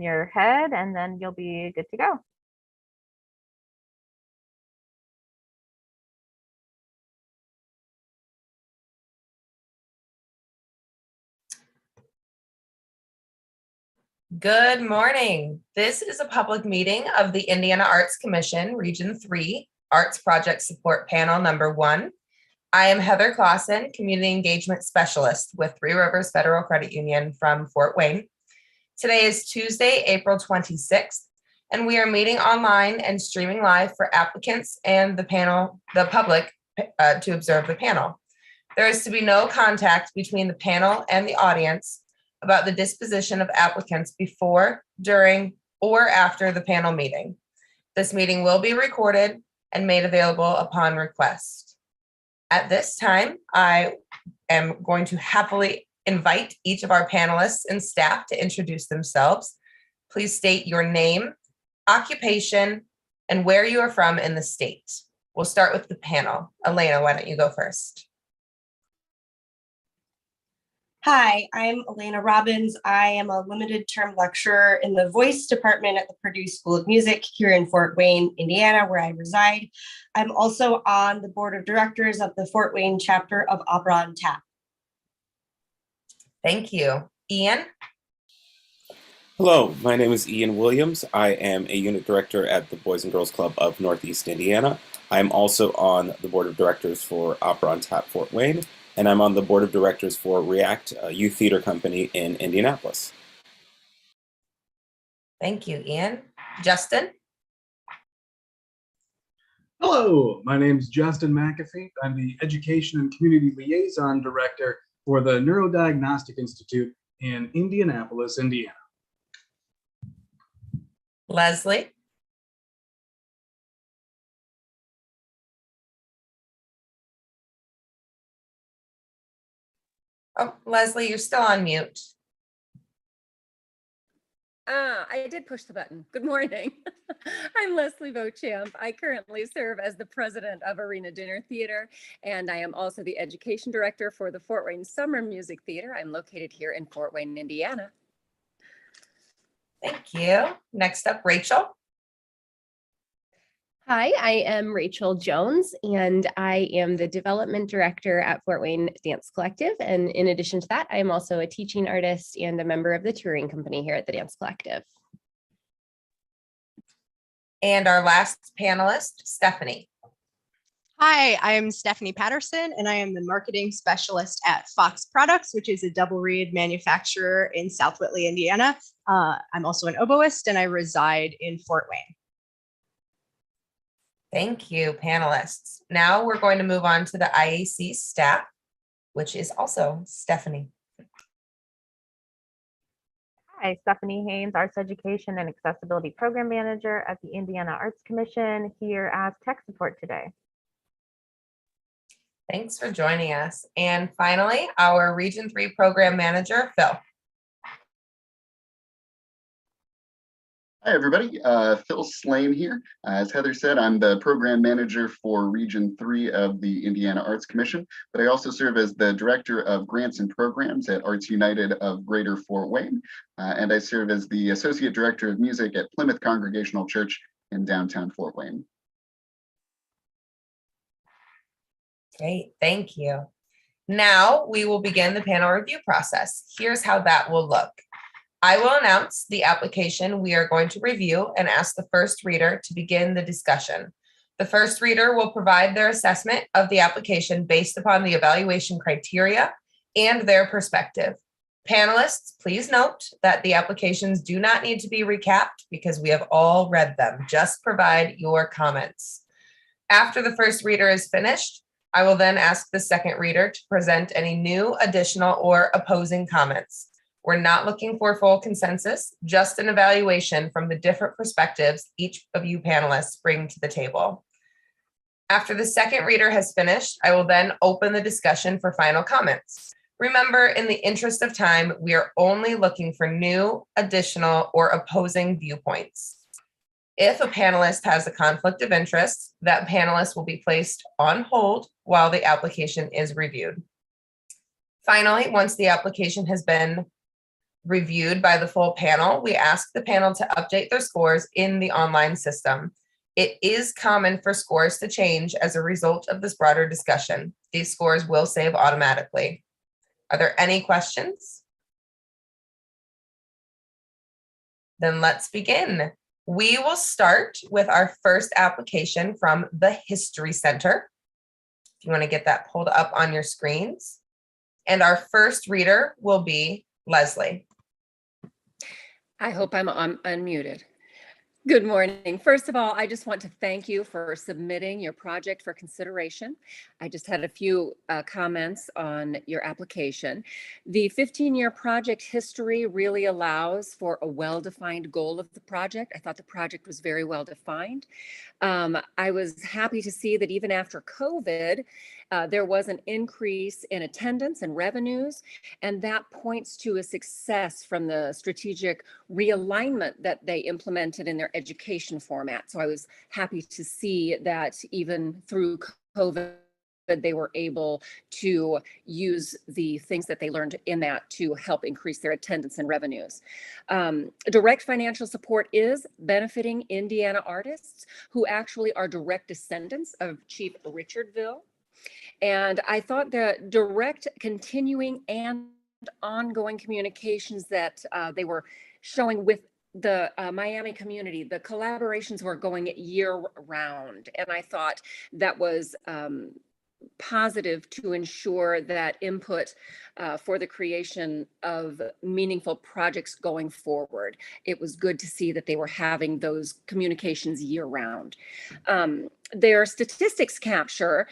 your head, and then you'll be good to go. Good morning. This is a public meeting of the Indiana Arts Commission, Region 3, Arts Project Support Panel Number 1. I am Heather Clausen, Community Engagement Specialist with Three Rivers Federal Credit Union from Fort Wayne. Today is Tuesday, April 26th, and we are meeting online and streaming live for applicants and the public to observe the panel. There is to be no contact between the panel and the audience about the disposition of applicants before, during, or after the panel meeting. This meeting will be recorded and made available upon request. At this time, I am going to happily invite each of our panelists and staff to introduce themselves. Please state your name, occupation, and where you are from in the state. We'll start with the panel. Elena, why don't you go first? Hi, I'm Elena Robbins. I am a limited term lecturer in the voice department at the Purdue School of Music here in Fort Wayne, Indiana, where I reside. I'm also on the board of directors of the Fort Wayne chapter of Opera on Tap. Thank you. Ian? Hello, my name is Ian Williams. I am a unit director at the Boys and Girls Club of Northeast Indiana. I'm also on the board of directors for Opera on Tap Fort Wayne, and I'm on the board of directors for React, a youth theater company in Indianapolis. Thank you, Ian. Justin? Hello, my name is Justin Mcafee. I'm the Education and Community Liaison Director for the Neurodiagnostic Institute in Indianapolis, Indiana. Leslie? Oh, Leslie, you're still on mute. I did push the button. Good morning. I'm Leslie Beauchamp. I currently serve as the president of Arena Dinner Theater, and I am also the education director for the Fort Wayne Summer Music Theater. I'm located here in Fort Wayne, Indiana. Thank you. Next up, Rachel. Hi, I am Rachel Jones, and I am the development director at Fort Wayne Dance Collective. And in addition to that, I am also a teaching artist and a member of the touring company here at the Dance Collective. And our last panelist, Stephanie. Hi, I'm Stephanie Patterson, and I am the marketing specialist at Fox Products, which is a double reed manufacturer in South Whitley, Indiana. I'm also an oboist, and I reside in Fort Wayne. Thank you, panelists. Now we're going to move on to the IAC staff, which is also Stephanie. Hi, Stephanie Haynes, Arts Education and Accessibility Program Manager at the Indiana Arts Commission, here as tech support today. Thanks for joining us. And finally, our Region 3 Program Manager, Phil. Hi, everybody. Phil Slane here. As Heather said, I'm the program manager for Region 3 of the Indiana Arts Commission, but I also serve as the director of grants and programs at Arts United of Greater Fort Wayne, and I serve as the associate director of music at Plymouth Congregational Church in downtown Fort Wayne. Great, thank you. Now we will begin the panel review process. Here's how that will look. I will announce the application we are going to review and ask the first reader to begin the discussion. The first reader will provide their assessment of the application based upon the evaluation criteria and their perspective. Panelists, please note that the applications do not need to be recapped because we have all read them. Just provide your comments. After the first reader is finished, I will then ask the second reader to present any new, additional, or opposing comments. We're not looking for full consensus, just an evaluation from the different perspectives each of you panelists bring to the table. After the second reader has finished, I will then open the discussion for final comments. Remember, in the interest of time, we are only looking for new, additional, or opposing viewpoints. If a panelist has a conflict of interest, that panelist will be placed on hold while the application is reviewed. Finally, once the application has been reviewed by the full panel, we ask the panel to update their scores in the online system. It is common for scores to change as a result of this broader discussion. These scores will save automatically. Are there any questions? Then let's begin. We will start with our first application from the History Center. If you want to get that pulled up on your screens. And our first reader will be Leslie. I hope I'm unmuted. Good morning. First of all, I just want to thank you for submitting your project for consideration. I just had a few comments on your application. The 15-year project history really allows for a well-defined goal of the project. I thought the project was very well defined. I was happy to see that even after COVID, there was an increase in attendance and revenues, and that points to a success from the strategic realignment that they implemented in their education format. So I was happy to see that even through COVID, they were able to use the things that they learned in that to help increase their attendance and revenues. Direct financial support is benefiting Indiana artists who actually are direct descendants of Chief Richardville. And I thought the direct, continuing, and ongoing communications that they were showing with the Miami community, the collaborations were going year round. And I thought that was positive to ensure that input for the creation of meaningful projects going forward. It was good to see that they were having those communications year round. Their statistics capture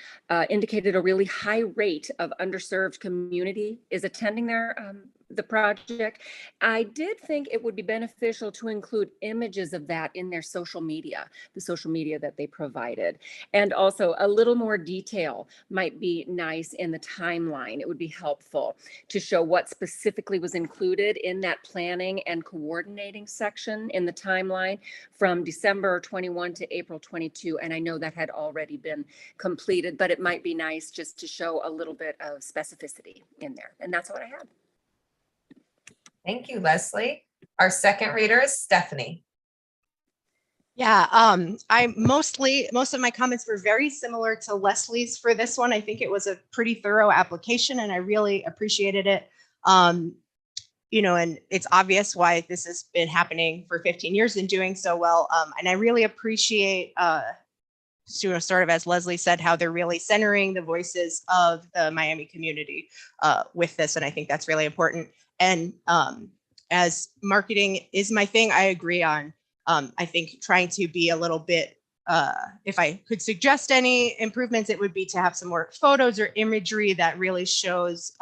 indicated a really high rate of underserved community is attending the project. I did think it would be beneficial to include images of that in their social media, the social media that they provided. And also a little more detail might be nice in the timeline. It would be helpful to show what specifically was included in that planning and coordinating section in the timeline from December 21 to April 22. And I know that had already been completed, but it might be nice just to show a little bit of specificity in there. And that's what I had. Thank you, Leslie. Our second reader is Stephanie. Yeah, most of my comments were very similar to Leslie's for this one. I think it was a pretty thorough application and I really appreciated it. You know, and it's obvious why this has been happening for 15 years and doing so well. And I really appreciate, sort of as Leslie said, how they're really centering the voices of the Miami community with this. And I think that's really important. And as marketing is my thing, I agree on, I think trying to be a little bit, if I could suggest any improvements, it would be to have some more photos or imagery that really shows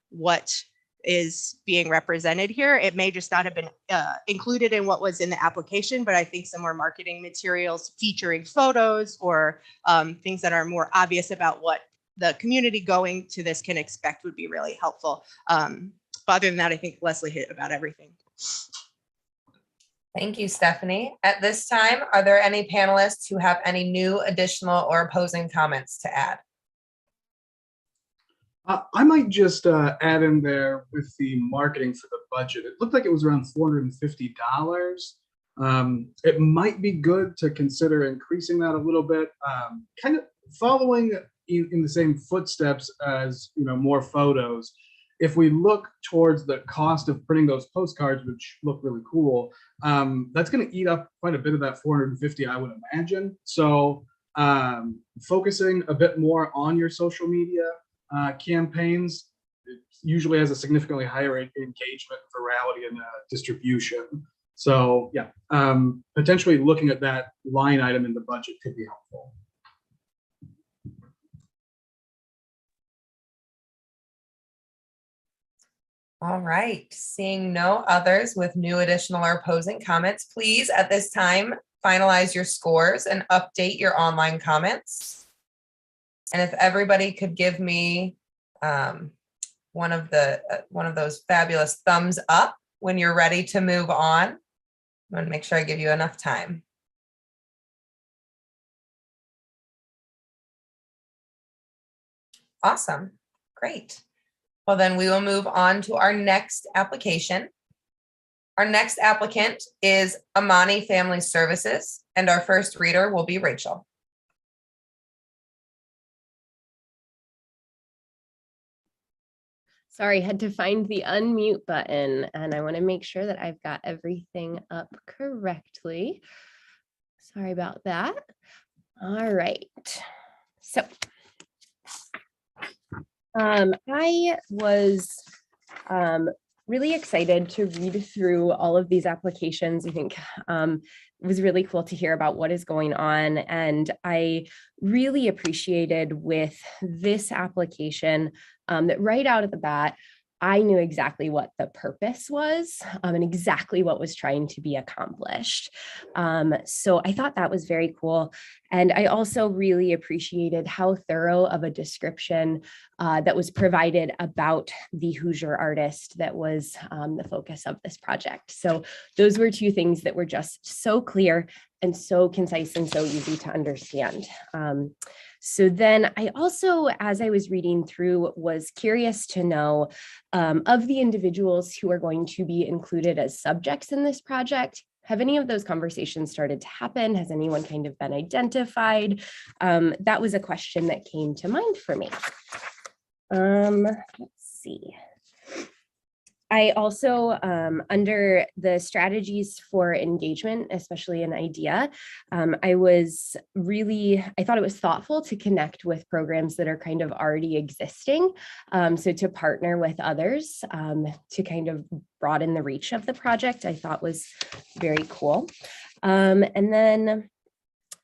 what is being represented here. It may just not have been included in what was in the application, but I think some more marketing materials featuring photos or things that are more obvious about what the community going to this can expect would be really helpful. But other than that, I think Leslie hit about everything. Thank you, Stephanie. At this time, are there any panelists who have any new, additional, or opposing comments to add? I might just add in there with the marketing for the budget. It looked like it was around $450. It might be good to consider increasing that a little bit, kind of following in the same footsteps as, you know, more photos. If we look towards the cost of printing those postcards, which look really cool, that's going to eat up quite a bit of that $450, I would imagine. So focusing a bit more on your social media campaigns, it usually has a significantly higher engagement, virality, and distribution. So yeah, potentially looking at that line item in the budget could be helpful. All right, seeing no others with new, additional, or opposing comments, please at this time finalize your scores and update your online comments. And if everybody could give me one of those fabulous thumbs up when you're ready to move on. I want to make sure I give you enough time. Awesome, great. Well, then we will move on to our next application. Our next applicant is Amani Family Services, and our first reader will be Rachel. Sorry, had to find the unmute button, and I want to make sure that I've got everything up correctly. Sorry about that. All right. So I was really excited to read through all of these applications. I think it was really cool to hear about what is going on. And I really appreciated with this application that right out of the bat, I knew exactly what the purpose was and exactly what was trying to be accomplished. So I thought that was very cool. And I also really appreciated how thorough of a description that was provided about the Hoosier artist that was the focus of this project. So those were two things that were just so clear and so concise and so easy to understand. So then I also, as I was reading through, was curious to know of the individuals who are going to be included as subjects in this project, have any of those conversations started to happen? Has anyone kind of been identified? That was a question that came to mind for me. Let's see. I also, under the strategies for engagement, especially an idea, I thought it was thoughtful to connect with programs that are kind of already existing. So to partner with others to kind of broaden the reach of the project, I thought was very cool. And then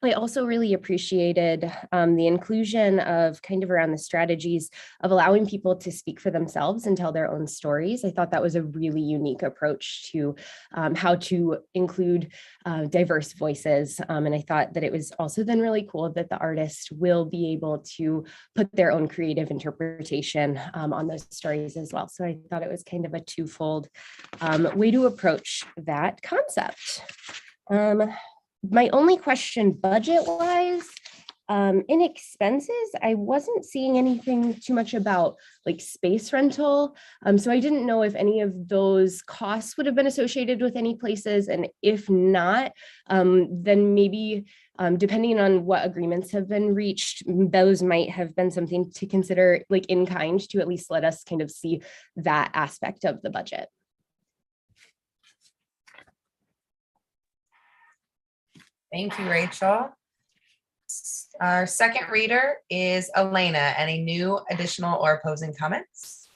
I also really appreciated the inclusion of kind of around the strategies of allowing people to speak for themselves and tell their own stories. I thought that was a really unique approach to how to include diverse voices. And I thought that it was also then really cool that the artist will be able to put their own creative interpretation on those stories as well. So I thought it was kind of a twofold way to approach that concept. My only question budget-wise, in expenses, I wasn't seeing anything too much about like space rental. So I didn't know if any of those costs would have been associated with any places. And if not, then maybe depending on what agreements have been reached, those might have been something to consider like in kind to at least let us kind of see that aspect of the budget. Thank you, Rachel. Our second reader is Elena. Any new, additional, or opposing comments?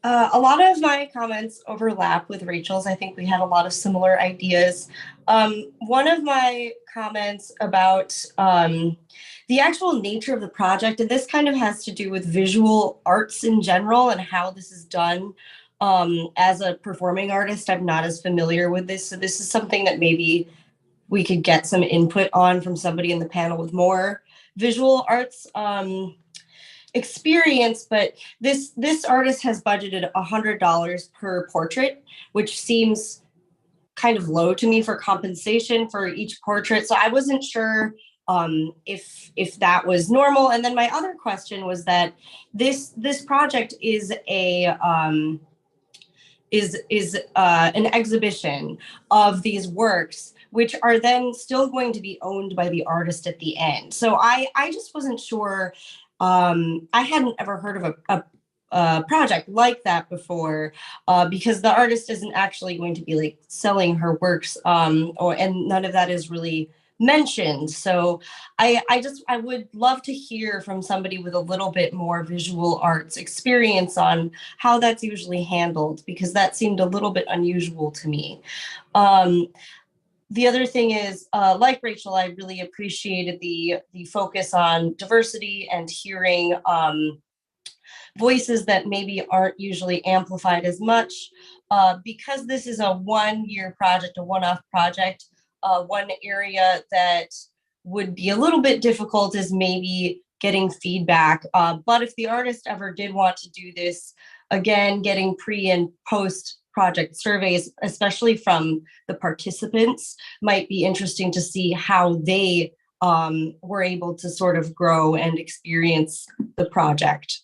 A lot of my comments overlap with Rachel's. I think we had a lot of similar ideas. One of my comments about the actual nature of the project, and this kind of has to do with visual arts in general and how this is done. As a performing artist, I'm not as familiar with this. So this is something that maybe we could get some input on from somebody in the panel with more visual arts experience. But this artist has budgeted $100 per portrait, which seems kind of low to me for compensation for each portrait. So I wasn't sure if that was normal. And then my other question was that this project is an exhibition of these works, which are then still going to be owned by the artist at the end. So I just wasn't sure. I hadn't ever heard of a project like that before, because the artist isn't actually going to be like selling her works, and none of that is really mentioned. So I would love to hear from somebody with a little bit more visual arts experience on how that's usually handled, because that seemed a little bit unusual to me. The other thing is, like Rachel, I really appreciated the focus on diversity and hearing voices that maybe aren't usually amplified as much. Because this is a one-year project, a one-off project, one area that would be a little bit difficult is maybe getting feedback. But if the artist ever did want to do this, again, getting pre and post project surveys, especially from the participants, might be interesting to see how they were able to sort of grow and experience the project.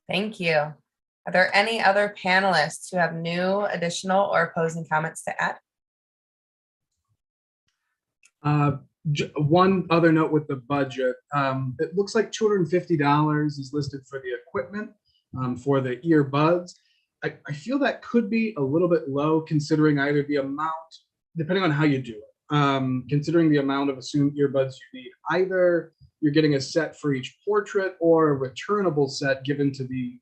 Thank you. Are there any other panelists who have new, additional, or opposing comments to add? One other note with the budget, it looks like $250 is listed for the equipment for the earbuds. I feel that could be a little bit low considering either the amount, depending on how you do it, considering the amount of assumed earbuds you need, either you're getting a set for each portrait or a returnable set given to the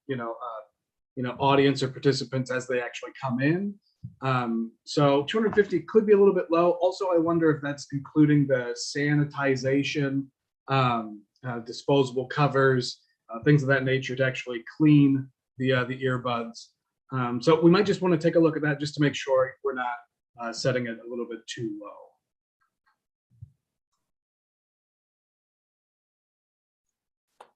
audience or participants as they actually come in. So 250 could be a little bit low. Also, I wonder if that's including the sanitization, disposable covers, things of that nature to actually clean the earbuds. So we might just want to take a look at that just to make sure we're not setting it a little bit too low.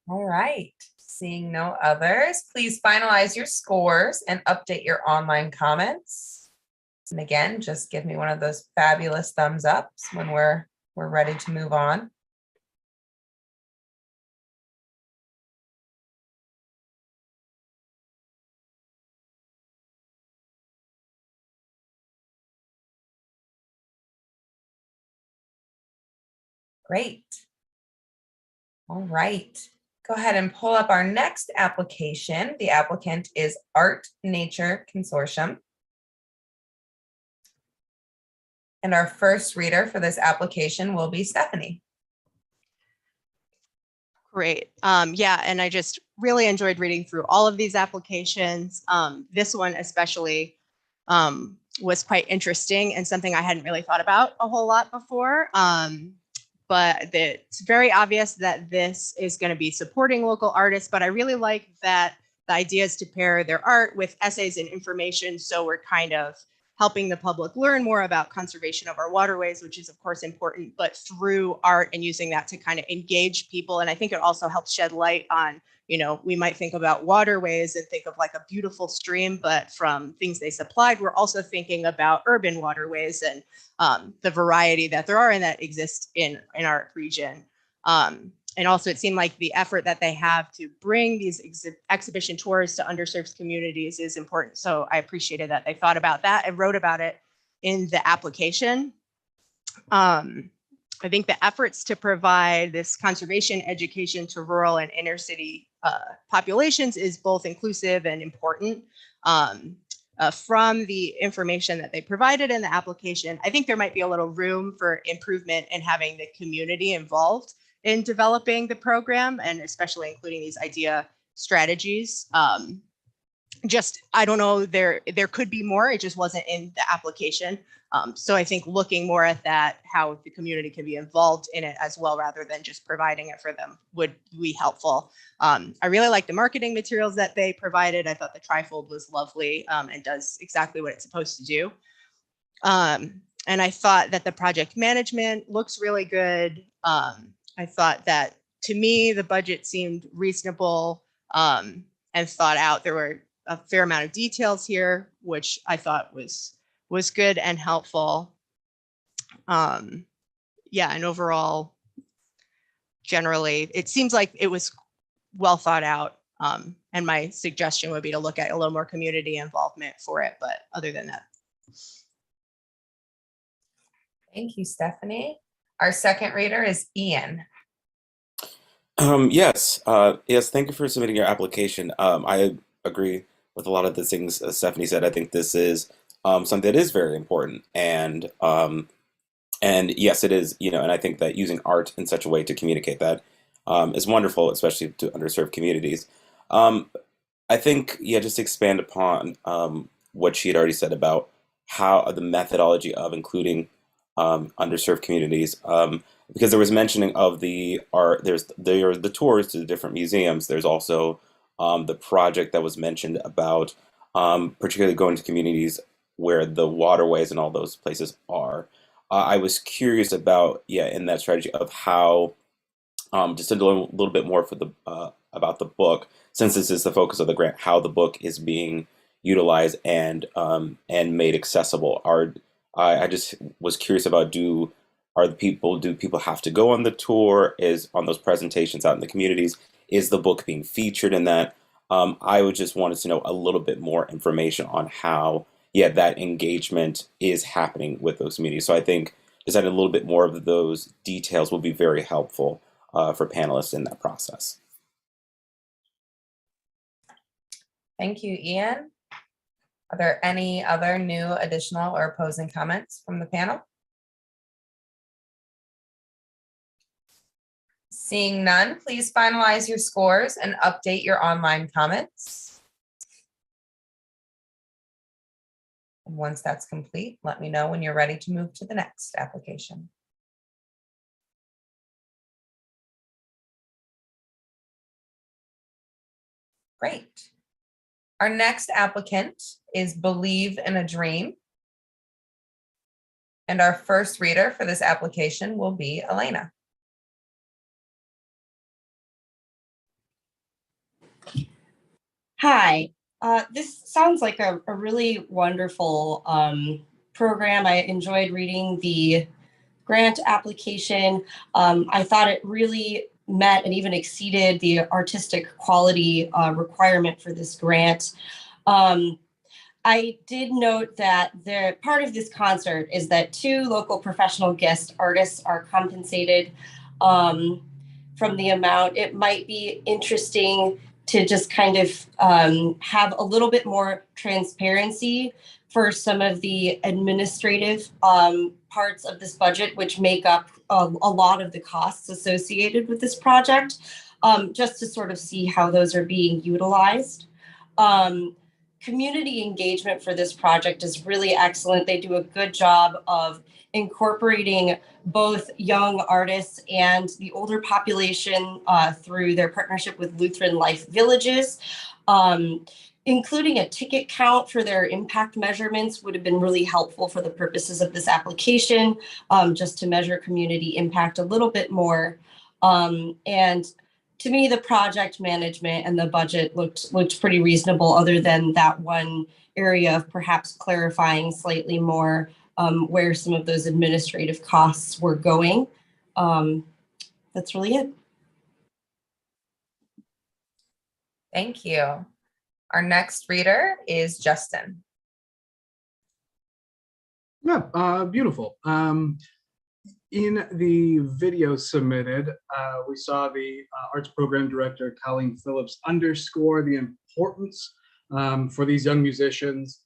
All right, seeing no others, please finalize your scores and update your online comments. And again, just give me one of those fabulous thumbs ups when we're ready to move on. Great. All right. Go ahead and pull up our next application. The applicant is Nature Consortium. And our first reader for this application will be Stephanie. Great. Yeah, and I just really enjoyed reading through all of these applications. This one especially was quite interesting and something I hadn't really thought about a whole lot before. But it's very obvious that this is going to be supporting local artists, but I really like that the idea is to pair their art with essays and information. So we're kind of helping the public learn more about conservation of our waterways, which is of course important, but through art and using that to kind of engage people. And I think it also helps shed light on, we might think about waterways and think of like a beautiful stream, but from things they supplied, we're also thinking about urban waterways and the variety that there are and that exist in our region. And also it seemed like the effort that they have to bring these exhibition tours to underserved communities is important. So I appreciated that they thought about that and wrote about it in the application. I think the efforts to provide this conservation education to rural and inner city populations is both inclusive and important. From the information that they provided in the application, I think there might be a little room for improvement in having the community involved in developing the program, and especially including these idea strategies. I don't know, there could be more, it just wasn't in the application. So I think looking more at that, how the community can be involved in it as well, rather than just providing it for them, would be helpful. I really like the marketing materials that they provided. I thought the trifold was lovely and does exactly what it's supposed to do. And I thought that the project management looks really good. I thought that, to me, the budget seemed reasonable and thought out. There were a fair amount of details here, which I thought was good and helpful. Yeah, and overall, generally, it seems like it was well thought out. And my suggestion would be to look at a little more community involvement for it. But other than that. Thank you, Stephanie. Our second reader is Ian. Yes, thank you for submitting your application. I agree with a lot of the things Stephanie said. I think this is something that is very important, and yes, it is, and I think that using art in such a way to communicate that is wonderful, especially to underserved communities. I think, just to expand upon what she had already said about how the methodology of including underserved communities, because there was mentioning of the art, there are the tours to the different museums. There's also the project that was mentioned about particularly going to communities where the waterways and all those places are. I was curious about, in that strategy of how, just to learn a little bit more for the about the book, since this is the focus of the grant, how the book is being utilized and made accessible. I just was curious about, do people have to go on the tour? Is on those presentations out in the communities? Is the book being featured in that? I would just wanted to know a little bit more information on how, yeah, that engagement is happening with those communities. So I think just adding a little bit more of those details will be very helpful for panelists in that process. Thank you, Ian. Are there any other new, additional, or opposing comments from the panel? Seeing none, please finalize your scores and update your online comments. And once that's complete, let me know when you're ready to move to the next application. Great. Our next applicant is Believe in a Dream. And our first reader for this application will be Elena. Hi, this sounds like a really wonderful program. I enjoyed reading the grant application. I thought it really met and even exceeded the artistic quality requirement for this grant. I did note that part of this concert is that 2 local professional guest artists are compensated from the amount. It might be interesting to just kind of have a little bit more transparency for some of the administrative parts of this budget, which make up a lot of the costs associated with this project, just to sort of see how those are being utilized. Community engagement for this project is really excellent. They do a good job of incorporating both young artists and the older population through their partnership with Lutheran Life Villages. Including a ticket count for their impact measurements would have been really helpful for the purposes of this application, just to measure community impact a little bit more. And to me, the project management and the budget looked pretty reasonable, other than that one area of perhaps clarifying slightly more where some of those administrative costs were going. That's really it. Thank you. Our next reader is Justin. Yeah, beautiful. In the video submitted, we saw the arts program director, Colleen Phillips, underscore the importance for these young musicians,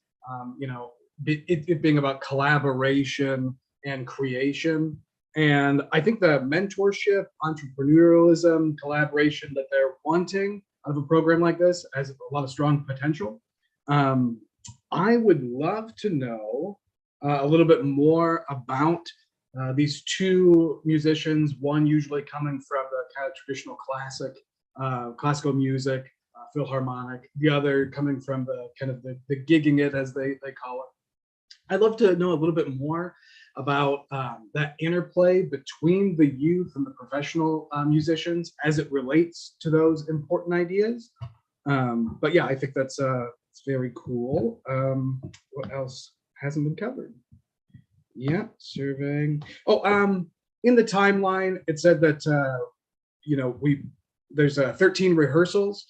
it being about collaboration and creation. And I think the mentorship, entrepreneurialism, collaboration that they're wanting out of a program like this has a lot of strong potential. I would love to know a little bit more about these 2 musicians, one usually coming from the kind of traditional classical music, Philharmonic, the other coming from the kind of the gigging it, as they call it. I'd love to know a little bit more about that interplay between the youth and the professional musicians as it relates to those important ideas. But yeah, I think that's it's very cool. What else hasn't been covered? Yeah, surveying. Oh, in the timeline, it said that there's 13 rehearsals.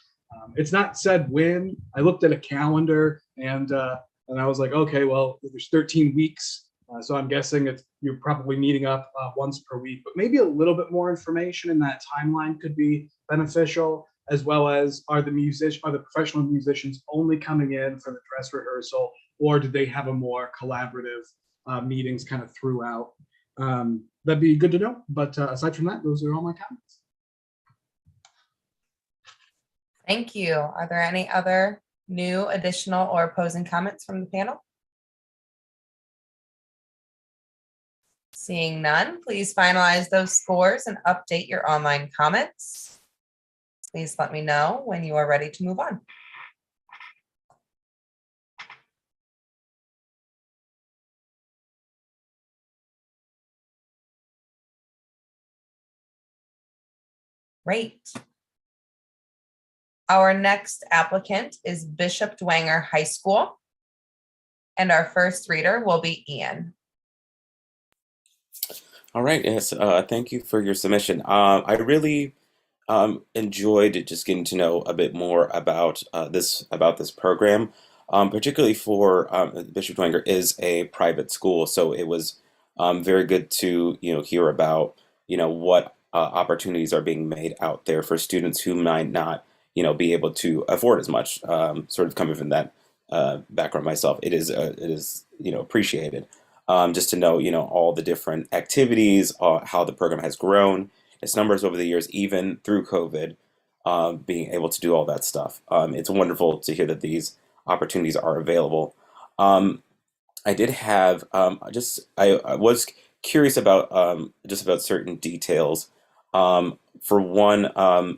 It's not said when. I looked at a calendar and I was like, okay, well, there's 13 weeks. So I'm guessing you're probably meeting up once per week, but maybe a little bit more information in that timeline could be beneficial, as well as are the professional musicians only coming in for the dress rehearsal, or do they have a more collaborative meetings kind of throughout? That'd be good to know. But aside from that, those are all my comments. Thank you. Are there any other new, additional, or opposing comments from the panel? Seeing none, please finalize those scores and update your online comments. Please let me know when you are ready to move on. Great. Our next applicant is Bishop Dwenger High School. And our first reader will be Ian. All right, yes, thank you for your submission. I really enjoyed just getting to know a bit more about this program, particularly for Bishop Dwenger is a private school, so it was very good to hear about what opportunities are being made out there for students who might not be able to afford as much. Sort of coming from that background myself, it is appreciated just to know all the different activities, how the program has grown its numbers over the years, even through COVID, being able to do all that stuff. It's wonderful to hear that these opportunities are available. I did have I was curious about just about certain details. For one,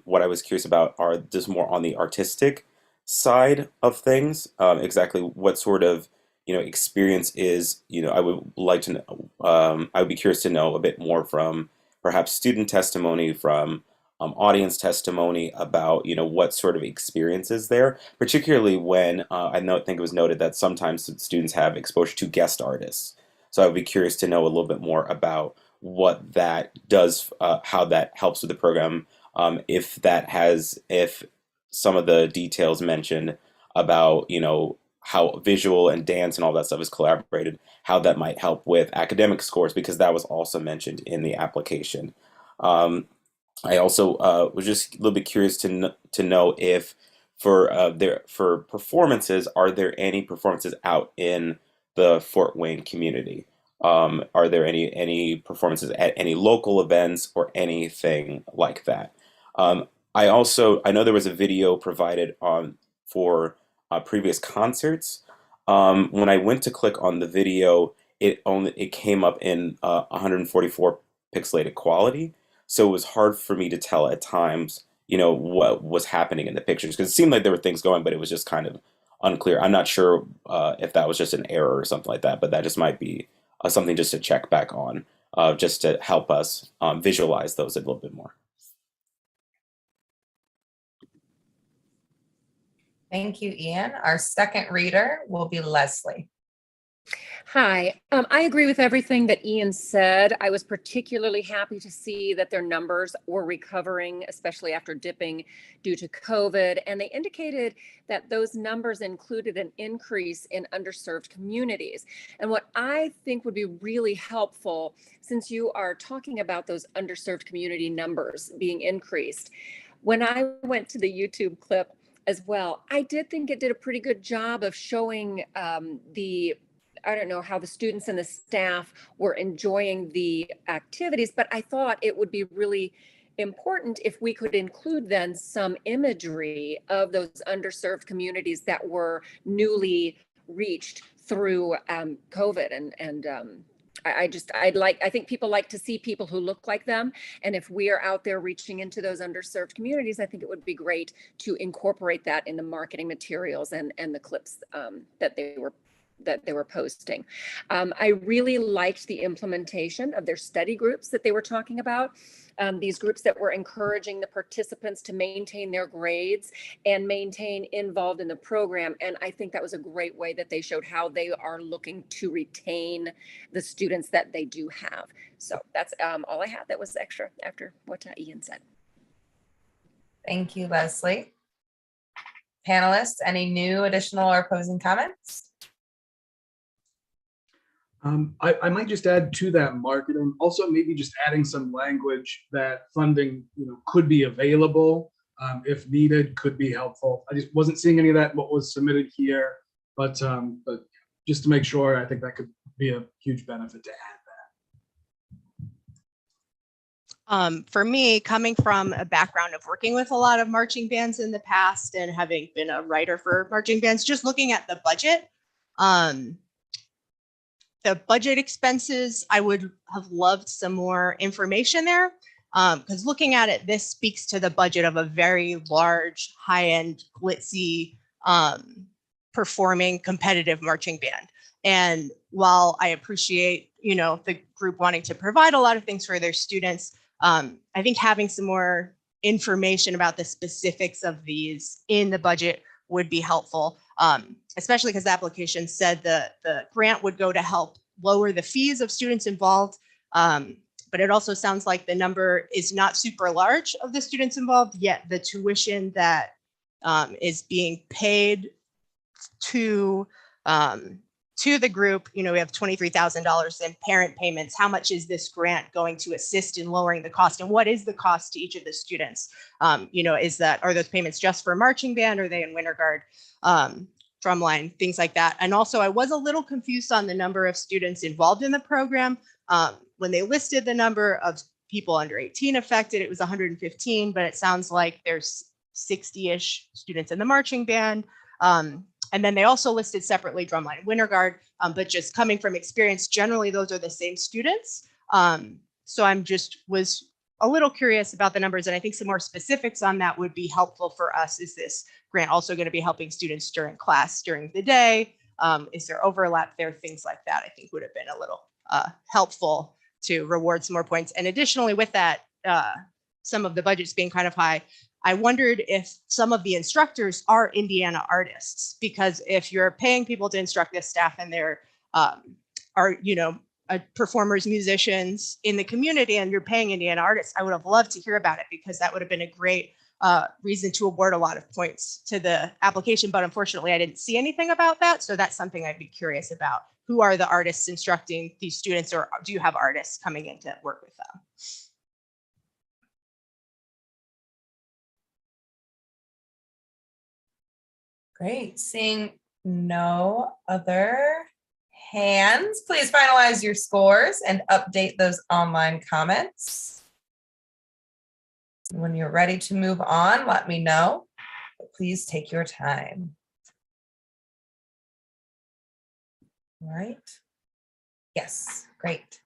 what I was curious about are just more on the artistic side of things. Exactly what sort of experience is I would like to know. I would be curious to know a bit more from perhaps student testimony, from audience testimony about what sort of experience is there, particularly when think it was noted that sometimes students have exposure to guest artists. So I would be curious to know a little bit more about what that does, how that helps with the program, if some of the details mentioned about how visual and dance and all that stuff is collaborated, how that might help with academic scores, because that was also mentioned in the application. I also was just a little bit curious to know if for performances, are there any performances out in the Fort Wayne community? Are there any performances at any local events or anything like that? I know there was a video provided for previous concerts. When I went to click on the video, it came up in 144 pixelated quality, so it was hard for me to tell at times, what was happening in the pictures, because it seemed like there were things going, but it was just kind of unclear. I'm not sure if that was just an error or something like that, but that just might be something just to check back on, just to help us visualize those a little bit more. Thank you, Ian. Our second reader will be Leslie. Hi, I agree with everything that Ian said. I was particularly happy to see that their numbers were recovering, especially after dipping due to COVID. And they indicated that those numbers included an increase in underserved communities. And what I think would be really helpful, since you are talking about those underserved community numbers being increased, when I went to the YouTube clip as well, I did think it did a pretty good job of showing I don't know how the students and the staff were enjoying the activities, but I thought it would be really important if we could include then some imagery of those underserved communities that were newly reached through COVID. I think people like to see people who look like them. And if we are out there reaching into those underserved communities, I think it would be great to incorporate that in the marketing materials and the clips that they were posting. I really liked the implementation of their study groups that they were talking about. These groups that were encouraging the participants to maintain their grades and maintain involved in the program. And I think that was a great way that they showed how they are looking to retain the students that they do have. So that's all I had that was extra after what Ian said. Thank you, Leslie. Panelists, any new, additional, or opposing comments? I might just add to that marketing, also maybe just adding some language that funding could be available if needed, could be helpful. I just wasn't seeing any of that in what was submitted here, but just to make sure, I think that could be a huge benefit to add that. For me, coming from a background of working with a lot of marching bands in the past and having been a writer for marching bands, just looking at the budget, expenses, I would have loved some more information there, because looking at it, this speaks to the budget of a very large, high-end, glitzy, performing competitive marching band. And while I appreciate, the group wanting to provide a lot of things for their students, I think having some more information about the specifics of these in the budget would be helpful, especially because the application said the grant would go to help lower the fees of students involved, But it also sounds like the number is not super large of the students involved, yet the tuition that is being paid to the group, we have $23,000 in parent payments. How much is this grant going to assist in lowering the cost? And what is the cost to each of the students? Are those payments just for marching band? Are they in winter guard, drumline, things like that? And also, I was a little confused on the number of students involved in the program. When they listed the number of people under 18 affected, it was 115, but it sounds like there's 60-ish students in the marching band. And then they also listed separately drumline and winter guard, but just coming from experience, generally those are the same students. So was a little curious about the numbers, and I think some more specifics on that would be helpful for us. Is this grant also going to be helping students during class during the day? Is there overlap there? Things like that I think would have been a little helpful to reward some more points. And additionally with that, some of the budgets being kind of high, I wondered if some of the instructors are Indiana artists, because if you're paying people to instruct this staff and they're performers, musicians in the community, and you're paying Indiana artists, I would have loved to hear about it, because that would have been a great reason to award a lot of points to the application. But unfortunately, I didn't see anything about that. So that's something I'd be curious about. Who are the artists instructing these students, or do you have artists coming in to work with them? Great. Seeing no other hands, please finalize your scores and update those online comments. When you're ready to move on, let me know, but please take your time. All right. Yes, great.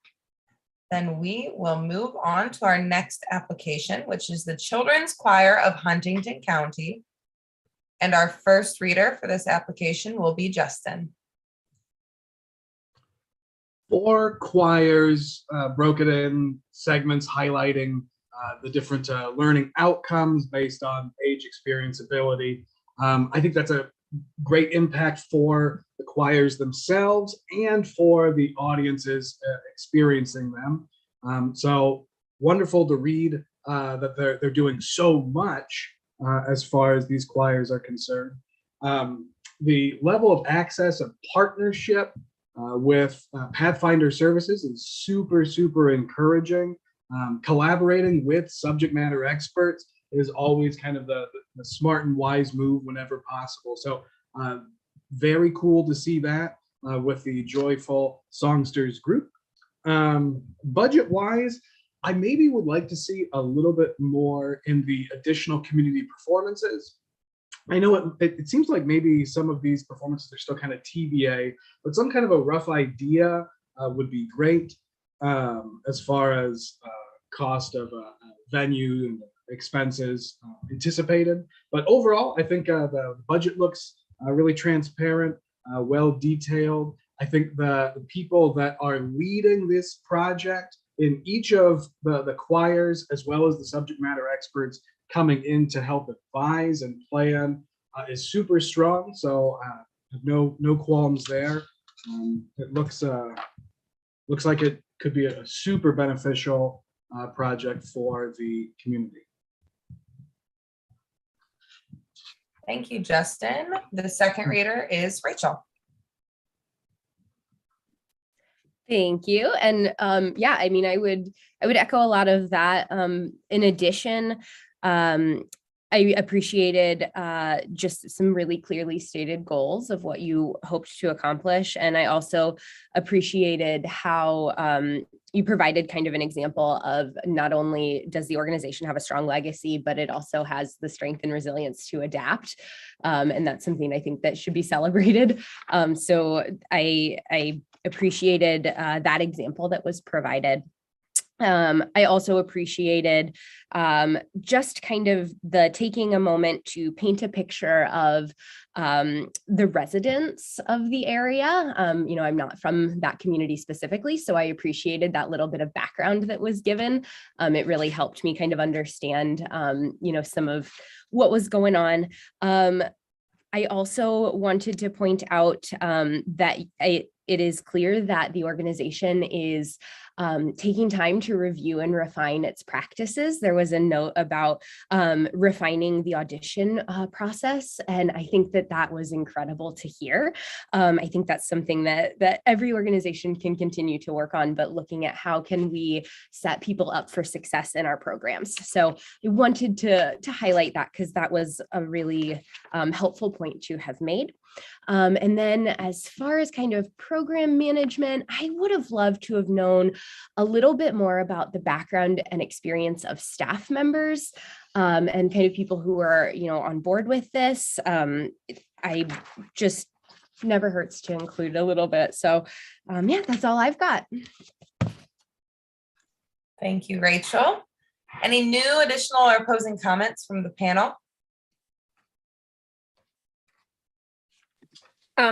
Then we will move on to our next application, which is the Children's Choir of Huntington County. And our first reader for this application will be Justin. 4 choirs broken in segments highlighting the different learning outcomes based on age, experience, ability. I think that's a great impact for the choirs themselves and for the audiences experiencing them. So wonderful to read that they're doing so much as far as these choirs are concerned. The level of access and partnership with Pathfinder Services is super encouraging. Collaborating with subject matter experts is always kind of the smart and wise move whenever possible. So very cool to see that with the Joyful Songsters group. Budget-wise, I maybe would like to see a little bit more in the additional community performances. I know it seems like maybe some of these performances are still kind of TBA, but some kind of a rough idea would be great as far as cost of venue and expenses anticipated. But overall, I think the budget looks really transparent, well detailed. I think the people that are leading this project in each of the choirs, as well as the subject matter experts coming in to help advise and plan, is super strong. So no qualms there. It looks like it could be a super beneficial project for the community. Thank you, Justin. The second reader is Rachel. Thank you. And yeah, I mean, I would echo a lot of that. In addition, I appreciated just some really clearly stated goals of what you hoped to accomplish. And I also appreciated how you provided kind of an example of not only does the organization have a strong legacy, but it also has the strength and resilience to adapt. And that's something I think that should be celebrated. So I appreciated that example that was provided. I also appreciated just kind of the taking a moment to paint a picture of the residents of the area. I'm not from that community specifically, so I appreciated that little bit of background that was given. It really helped me kind of understand, some of what was going on. I also wanted to point out that it is clear that the organization is taking time to review and refine its practices. There was a note about refining the audition process, and I think that that was incredible to hear. I think that's something that every organization can continue to work on, but looking at how can we set people up for success in our programs. So I wanted to highlight that because that was a really helpful point to have made. And then as far as kind of program management, I would have loved to have known a little bit more about the background and experience of staff members and kind of people who are, on board with this. I just never hurts to include a little bit. So yeah, that's all I've got. Thank you, Rachel. Any new, additional, or opposing comments from the panel?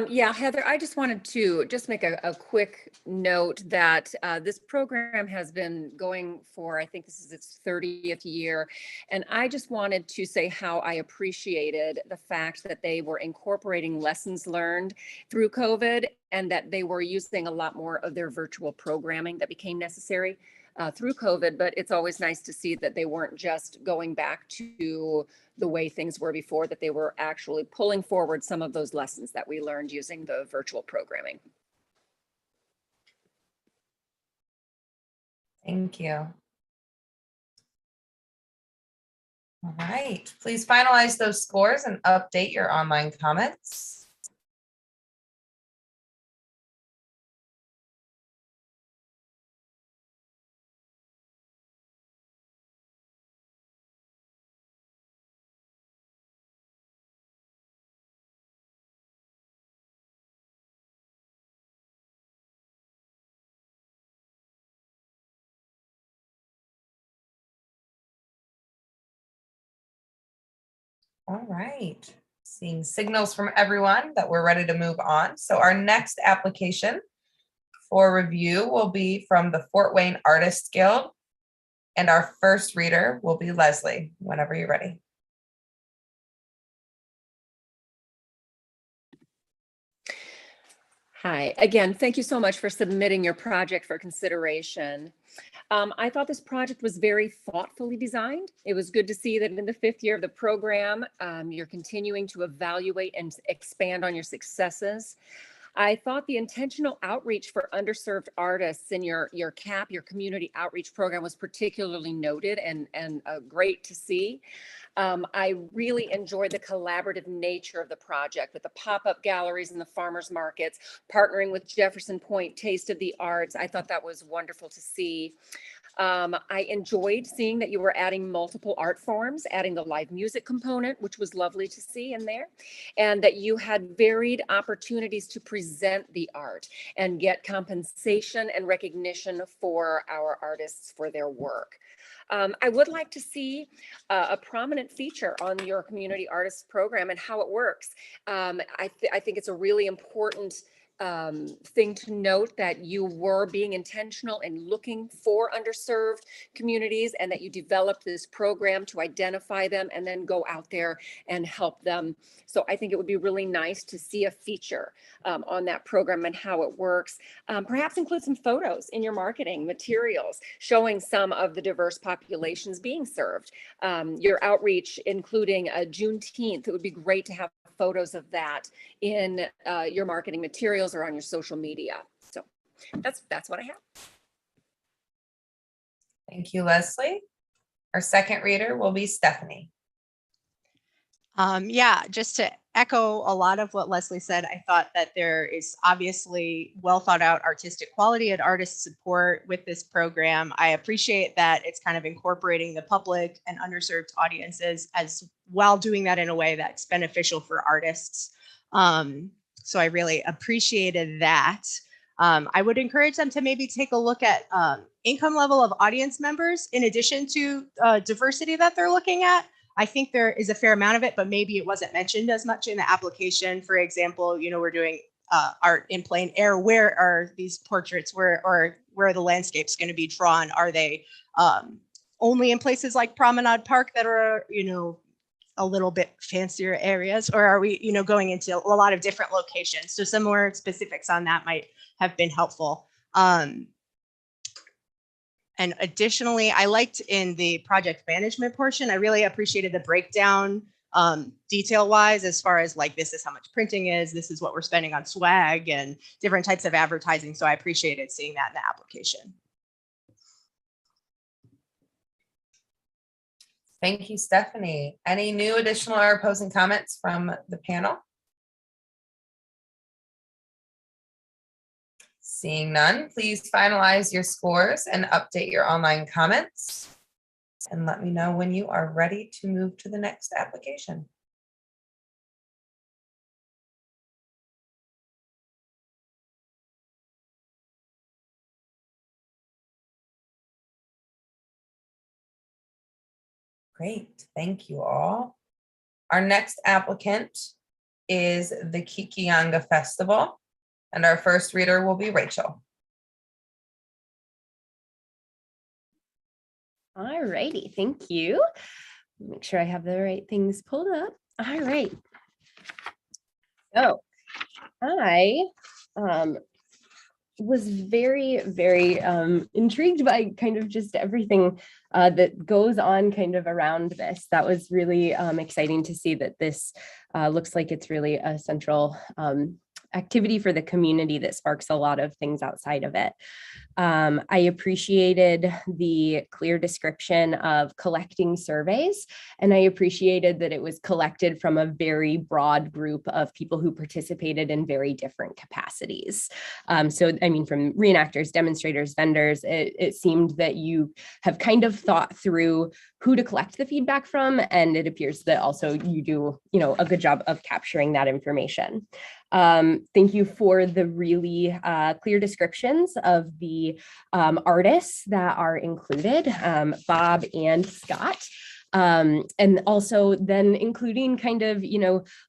Yeah, Heather, I just wanted to make a quick note that this program has been going for, I think this is its 30th year. And I just wanted to say how I appreciated the fact that they were incorporating lessons learned through COVID and that they were using a lot more of their virtual programming that became necessary through COVID. But it's always nice to see that they weren't just going back to the way things were before, that they were actually pulling forward some of those lessons that we learned using the virtual programming. Thank you. All right, please finalize those scores and update your online comments. All right, seeing signals from everyone that we're ready to move on. So our next application for review will be from the Fort Wayne Artists Guild. And our first reader will be Leslie, whenever you're ready. Hi, again, thank you so much for submitting your project for consideration. I thought this project was very thoughtfully designed. It was good to see that in the 5th year of the program, you're continuing to evaluate and expand on your successes. I thought the intentional outreach for underserved artists in your CAP, your community outreach program, was particularly noted and great to see. I really enjoyed the collaborative nature of the project with the pop-up galleries and the farmers markets, partnering with Jefferson Point Taste of the Arts. I thought that was wonderful to see. I enjoyed seeing that you were adding multiple art forms, adding the live music component, which was lovely to see in there, and that you had varied opportunities to present the art and get compensation and recognition for our artists for their work. I would like to see a prominent feature on your community artists program and how it works. I think it's a really important thing to note that you were being intentional in looking for underserved communities and that you developed this program to identify them and then go out there and help them. So I think it would be really nice to see a feature on that program and how it works. Perhaps include some photos in your marketing materials showing some of the diverse populations being served. Your outreach, including Juneteenth, it would be great to have photos of that in your marketing materials or on your social media. So that's what I have. Thank you, Leslie. Our second reader will be Stephanie. Yeah, just to echo a lot of what Leslie said, I thought that there is obviously well thought out artistic quality and artist support with this program. I appreciate that it's kind of incorporating the public and underserved audiences as while doing that in a way that's beneficial for artists. So I really appreciated that. I would encourage them to maybe take a look at income level of audience members in addition to diversity that they're looking at. I think there is a fair amount of it, but maybe it wasn't mentioned as much in the application. For example, we're doing art in plein air. Where are these portraits? Where are the landscapes going to be drawn? Are they only in places like Promenade Park that are, a little bit fancier areas, or are we, going into a lot of different locations? So some more specifics on that might have been helpful. And additionally, I liked in the project management portion, I really appreciated the breakdown detail wise, as far as like, this is how much printing is, this is what we're spending on swag and different types of advertising. So I appreciated seeing that in the application. Thank you, Stephanie. Any new, additional, or opposing comments from the panel? Seeing none, please finalize your scores and update your online comments. And let me know when you are ready to move to the next application. Great, thank you all. Our next applicant is the Kikianga Festival, and our first reader will be Rachel. All righty, thank you. Make sure I have the right things pulled up. All right. So I was very, very intrigued by kind of just everything that goes on kind of around this. That was really exciting to see that this looks like it's really a central activity for the community that sparks a lot of things outside of it. I appreciated the clear description of collecting surveys, and I appreciated that it was collected from a very broad group of people who participated in very different capacities. So, I mean, from reenactors, demonstrators, vendors, it seemed that you have kind of thought through who to collect the feedback from, and it appears that also you do, a good job of capturing that information. Thank you for the really clear descriptions of the artists that are included, Bob and Scott. And also then including kind of,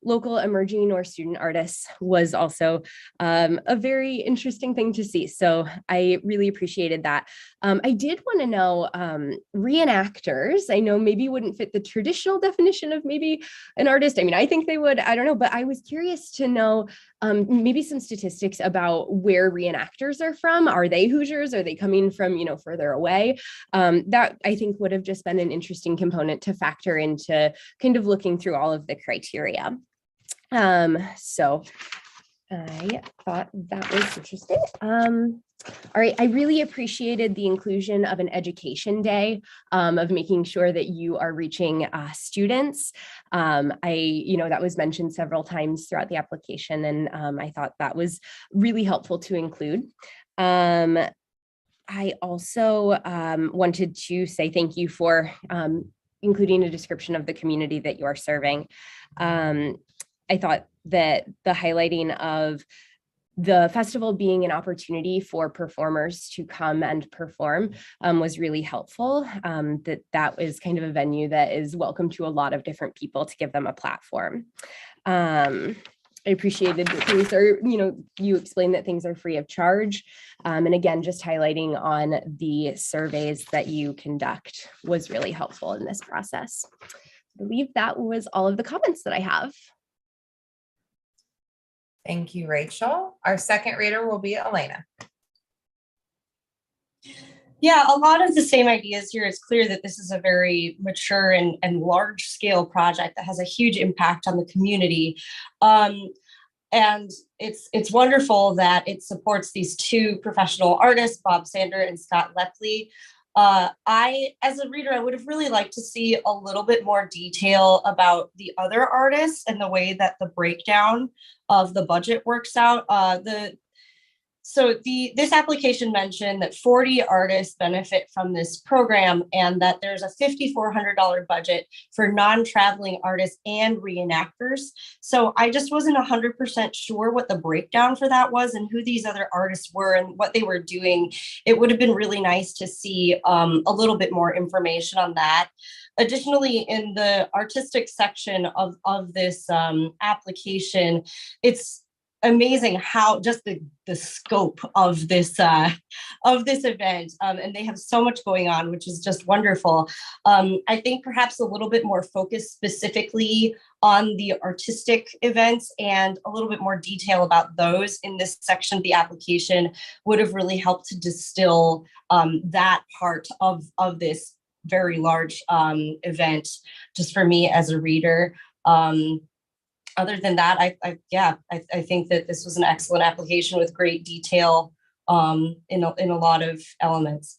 local emerging or student artists was also a very interesting thing to see. So I really appreciated that. I did want to know, reenactors, I know maybe wouldn't fit the traditional definition of maybe an artist. I mean, I think they would, I don't know, but I was curious to know maybe some statistics about where reenactors are from. Are they Hoosiers? Are they coming from, further away? That I think would have just been an interesting component to factor into kind of looking through all of the criteria. So I thought that was interesting. All right, I really appreciated the inclusion of an education day, of making sure that you are reaching students. That was mentioned several times throughout the application, and I thought that was really helpful to include. I also wanted to say thank you for including a description of the community that you are serving. I thought that the highlighting of the festival being an opportunity for performers to come and perform was really helpful. That is kind of a venue that is welcome to a lot of different people to give them a platform. I appreciated that things are, you explained that things are free of charge. And again, just highlighting on the surveys that you conduct was really helpful in this process. I believe that was all of the comments that I have. Thank you, Rachel. Our second reader will be Elena. Yeah, a lot of the same ideas here. It's clear that this is a very mature and large scale project that has a huge impact on the community. And it's wonderful that it supports these two professional artists, Bob Sander and Scott Lepley. As a reader, I would have really liked to see a little bit more detail about the other artists and the way that the breakdown of the budget works out. This application mentioned that 40 artists benefit from this program and that there's a $5,400 budget for non-traveling artists and reenactors. So I just wasn't 100% sure what the breakdown for that was and who these other artists were and what they were doing. It would have been really nice to see a little bit more information on that. Additionally, in the artistic section of this application, it's amazing how just the scope of this event, and they have so much going on, which is just wonderful. I think perhaps a little bit more focus specifically on the artistic events and a little bit more detail about those in this section of the application would have really helped to distill that part of this very large event, just for me as a reader. Other than that, I think that this was an excellent application with great detail in a lot of elements.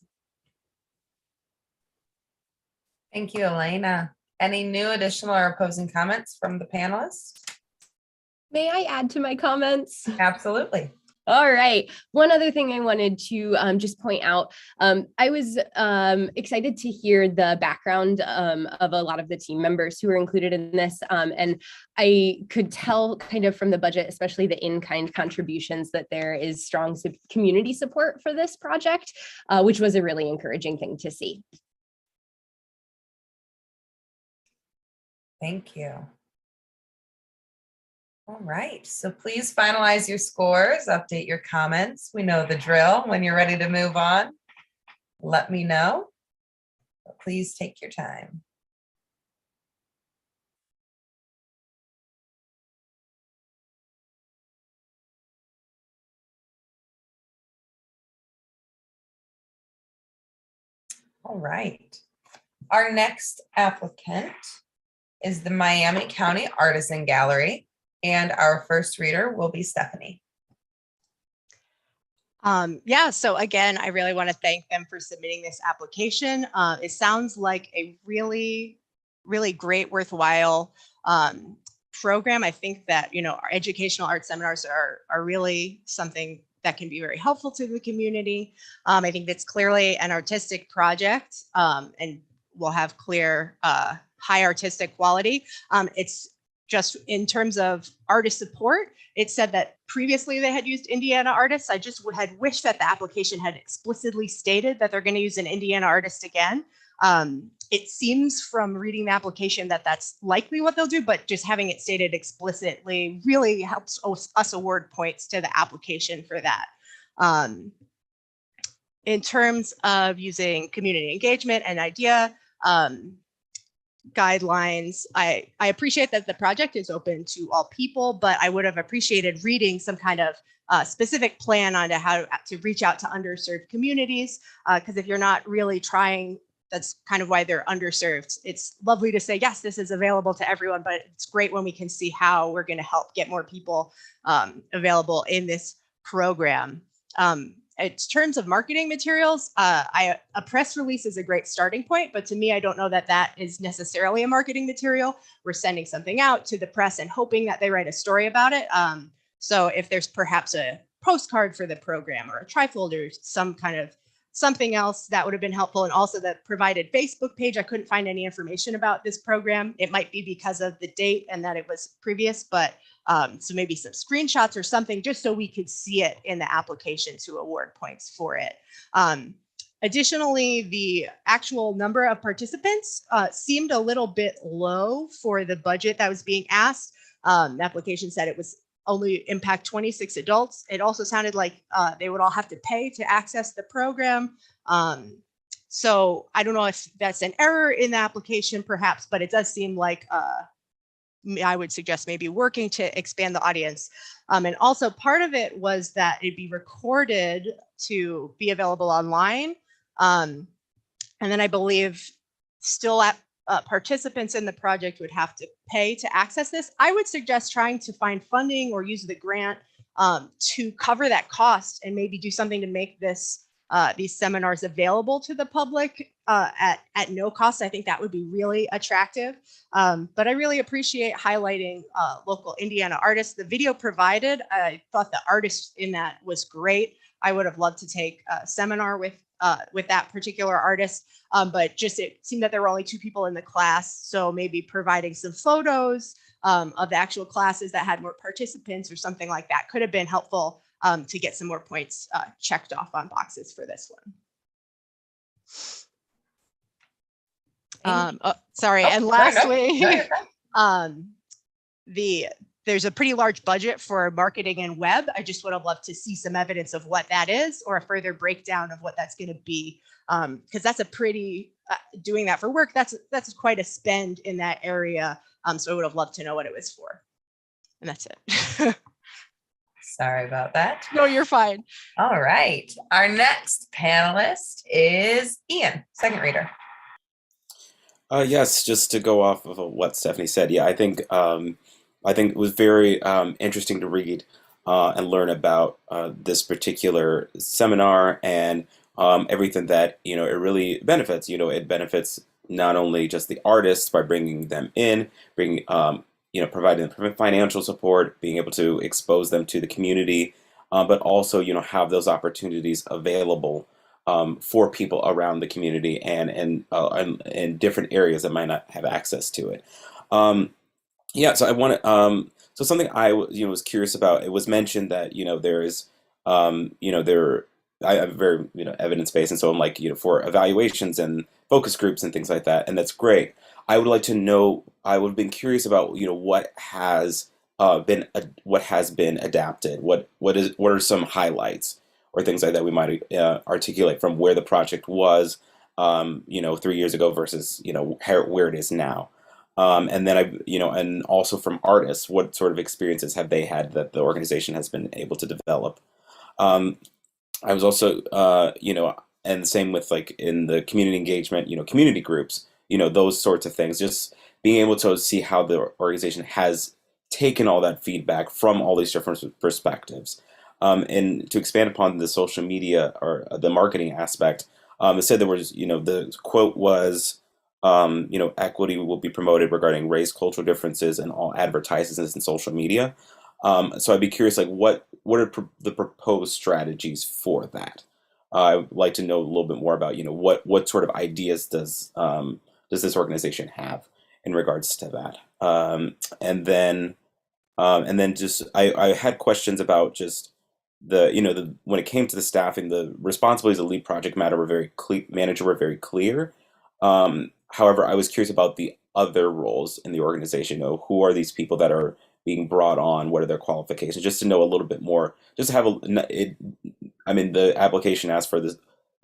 Thank you, Elena. Any new, additional, or opposing comments from the panelists? May I add to my comments? Absolutely. All right. One other thing I wanted to just point out, I was excited to hear the background of a lot of the team members who were included in this. And I could tell kind of from the budget, especially the in-kind contributions, that there is strong community support for this project, which was a really encouraging thing to see. Thank you. All right, so please finalize your scores, update your comments. We know the drill. When you're ready to move on, let me know. But please take your time. All right, our next applicant is the Miami County Artisan Gallery. And our first reader will be Stephanie. Yeah, so again, I really want to thank them for submitting this application. It sounds like a really, really great, worthwhile program. I think that, our educational art seminars are really something that can be very helpful to the community. I think that's clearly an artistic project and will have clear high artistic quality. It's just in terms of artist support, it said that previously they had used Indiana artists. I just had wished that the application had explicitly stated that they're going to use an Indiana artist again. It seems from reading the application that that's likely what they'll do, but just having it stated explicitly really helps us award points to the application for that. In terms of using community engagement and idea guidelines, I appreciate that the project is open to all people, but I would have appreciated reading some kind of specific plan on how to reach out to underserved communities, because if you're not really trying, that's kind of why they're underserved. It's lovely to say, yes, this is available to everyone, but it's great when we can see how we're going to help get more people available in this program. In terms of marketing materials, a press release is a great starting point, but to me, I don't know that that is necessarily a marketing material. We're sending something out to the press and hoping that they write a story about it. So if there's perhaps a postcard for the program or a trifold or some kind of something else, that would have been helpful. And also the provided Facebook page, I couldn't find any information about this program. It might be because of the date and that it was previous, but so maybe some screenshots or something just so we could see it in the application to award points for it. Additionally, the actual number of participants seemed a little bit low for the budget that was being asked. The application said it was only impact 26 adults. It also sounded like they would all have to pay to access the program. So I don't know if that's an error in the application perhaps, but it does seem like I would suggest maybe working to expand the audience. And also part of it was that it'd be recorded to be available online. And then I believe still participants in the project would have to pay to access this. I would suggest trying to find funding or use the grant to cover that cost and maybe do something to make this these seminars available to the public at no cost. I think that would be really attractive. But I really appreciate highlighting local Indiana artists. The video provided, I thought the artist in that was great. I would have loved to take a seminar with that particular artist, but just it seemed that there were only 2 people in the class. So maybe providing some photos of the actual classes that had more participants or something like that could have been helpful to get some more points checked off on boxes for this one. Sorry, and lastly, the there's a pretty large budget for marketing and web. I just would have loved to see some evidence of what that is, or a further breakdown of what that's going to be. Because that's a pretty, doing that for work, that's quite a spend in that area. So I would have loved to know what it was for. And that's it. Sorry about that. No, you're fine. All right. Our next panelist is Ian, second reader. Yes, just to go off of what Stephanie said. Yeah, I think it was very interesting to read and learn about this particular seminar and everything that it really benefits. It benefits not only just the artists by bringing them in, providing them financial support, being able to expose them to the community, but also have those opportunities available for people around the community and in different areas that might not have access to it. Yeah, so I wanted so something I was curious about. It was mentioned that there is I'm very evidence-based, and so I'm like for evaluations and focus groups and things like that, and that's great. I would like to know. I would have been curious about what has been adapted. What are some highlights or things like that we might articulate from where the project was 3 years ago versus where it is now. And then and also from artists, what sort of experiences have they had that the organization has been able to develop? I was also, and the same with like in the community engagement, community groups, those sorts of things, just being able to see how the organization has taken all that feedback from all these different perspectives. And to expand upon the social media or the marketing aspect, it said there was, the quote was, equity will be promoted regarding race, cultural differences, and all advertisements in social media. So I'd be curious, like, what are the proposed strategies for that? I would like to know a little bit more about, what sort of ideas does this organization have in regards to that? And then just I had questions about just when it came to the staffing, the responsibilities of the lead project manager were very clear. However, I was curious about the other roles in the organization. Who are these people that are being brought on? What are their qualifications? Just to know a little bit more. Just to have the application asks for the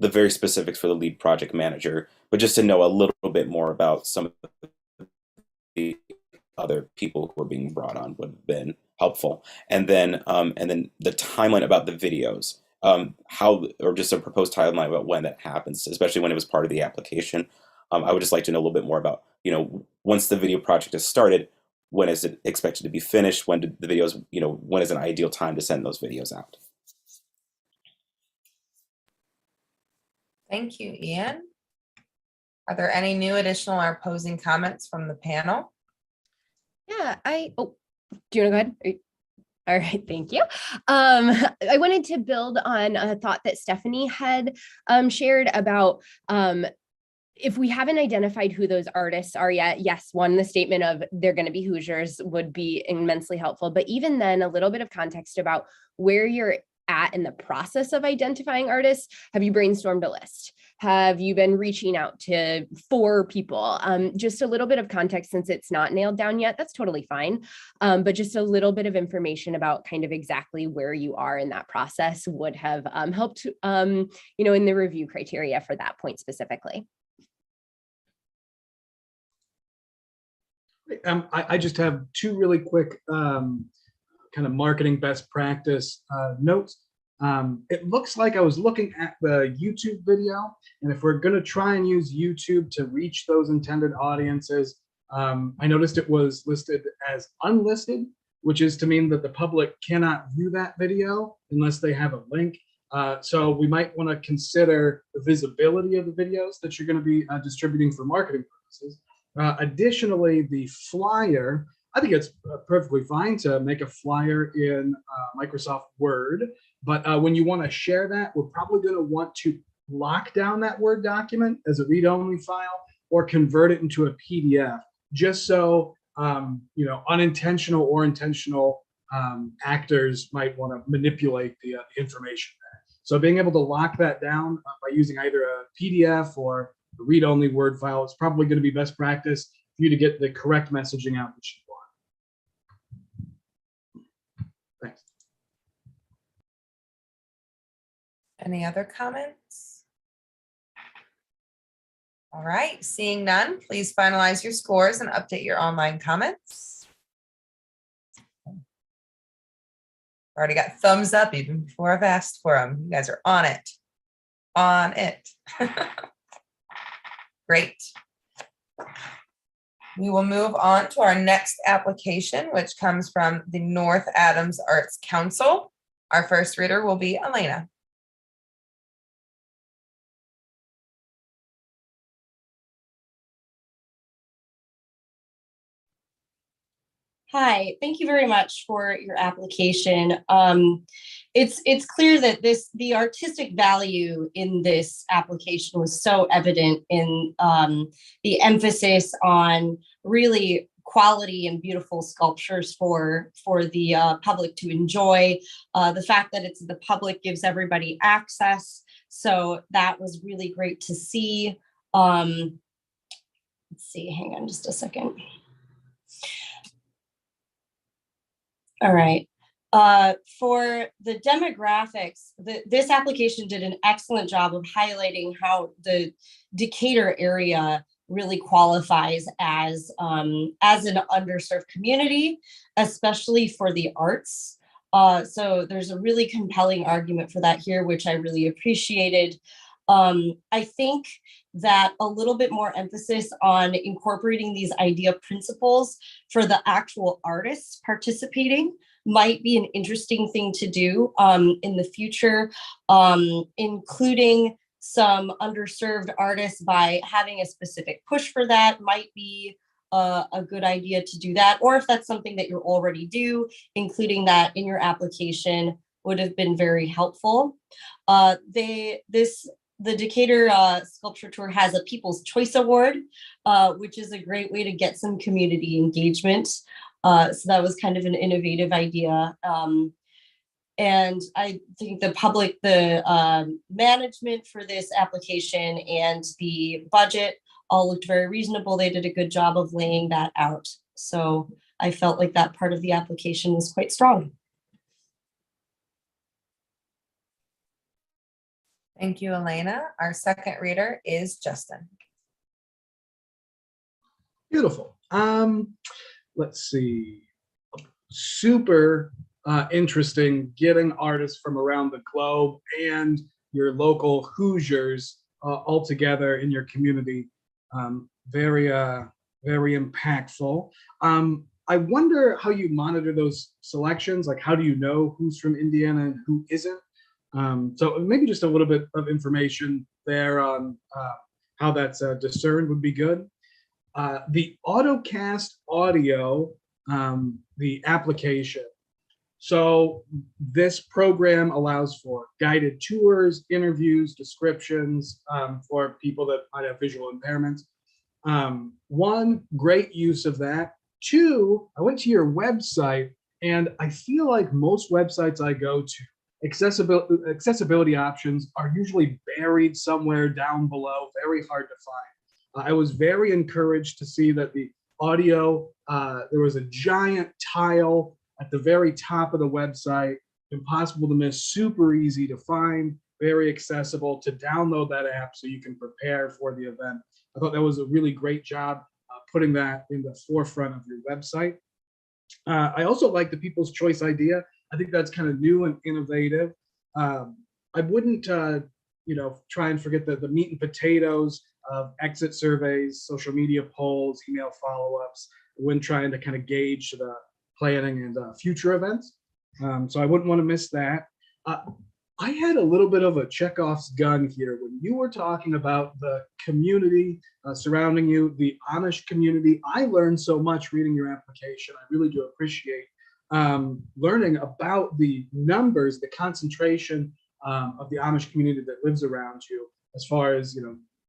very specifics for the lead project manager, but just to know a little bit more about some of the other people who are being brought on would have been helpful. And then the timeline about the videos, or just a proposed timeline about when that happens, especially when it was part of the application. I would just like to know a little bit more about, once the video project is started, when is it expected to be finished? When do the videos, when is an ideal time to send those videos out? Thank you, Ian. Are there any new, additional, or opposing comments from the panel? Yeah, do you want to go ahead? All right, thank you. I wanted to build on a thought that Stephanie had shared about if we haven't identified who those artists are yet. Yes, one, the statement of they're going to be Hoosiers would be immensely helpful. But even then, a little bit of context about where you're at in the process of identifying artists. Have you brainstormed a list? Have you been reaching out to 4 people? Just a little bit of context, since it's not nailed down yet, that's totally fine. But just a little bit of information about kind of exactly where you are in that process would have helped, in the review criteria for that point specifically. I just have 2 really quick kind of marketing best practice notes. It looks like I was looking at the YouTube video, and if we're going to try and use YouTube to reach those intended audiences, I noticed it was listed as unlisted, which is to mean that the public cannot view that video unless they have a link. So we might want to consider the visibility of the videos that you're going to be distributing for marketing purposes. Additionally, the flyer, I think it's perfectly fine to make a flyer in Microsoft Word, but when you want to share that, we're probably going to want to lock down that Word document as a read-only file or convert it into a PDF, just so unintentional or intentional actors might want to manipulate the information there. So being able to lock that down by using either a PDF or a read-only Word file is probably going to be best practice for you to get the correct messaging out that you want. Any other comments? All right, seeing none, please finalize your scores and update your online comments. Already got thumbs up even before I've asked for them. You guys are on it. On it. Great. We will move on to our next application, which comes from the North Adams Arts Council. Our first reader will be Elena. Hi, thank you very much for your application. It's clear that the artistic value in this application was so evident in the emphasis on really quality and beautiful sculptures for the public to enjoy. The fact that it's the public gives everybody access, so that was really great to see. Let's see, hang on just a second. All right. For the demographics, this application did an excellent job of highlighting how the Decatur area really qualifies as an underserved community, especially for the arts. So there's a really compelling argument for that here, which I really appreciated. I think that a little bit more emphasis on incorporating these idea principles for the actual artists participating might be an interesting thing to do in the future, including some underserved artists by having a specific push for that might be a good idea to do that. Or if that's something that you're already do, including that in your application would have been very helpful. The Decatur Sculpture Tour has a People's Choice Award, which is a great way to get some community engagement. So that was kind of an innovative idea. And I think the management for this application and the budget all looked very reasonable. They did a good job of laying that out. So I felt like that part of the application was quite strong. Thank you, Elena. Our second reader is Justin. Beautiful. Let's see. Super interesting getting artists from around the globe and your local Hoosiers all together in your community. Very impactful. I wonder how you monitor those selections. Like, how do you know who's from Indiana and who isn't? So maybe just a little bit of information there on how that's discerned would be good. The AutoCast audio, the application. So this program allows for guided tours, interviews, descriptions for people that might have visual impairments. One, great use of that. Two, I went to your website and I feel like most websites I go to, accessibility options are usually buried somewhere down below, very hard to find. I was very encouraged to see that the audio, there was a giant tile at the very top of the website, impossible to miss, super easy to find, very accessible to download that app so you can prepare for the event. I thought that was a really great job putting that in the forefront of your website. I also like the People's Choice idea. I think that's kind of new and innovative. I wouldn't, try and forget the meat and potatoes of exit surveys, social media polls, email follow-ups when trying to kind of gauge the planning and future events. So I wouldn't want to miss that. I had a little bit of a Chekhov's gun here when you were talking about the community surrounding you, the Amish community. I learned so much reading your application. I really do appreciate learning about the numbers, the concentration of the Amish community that lives around you, as far as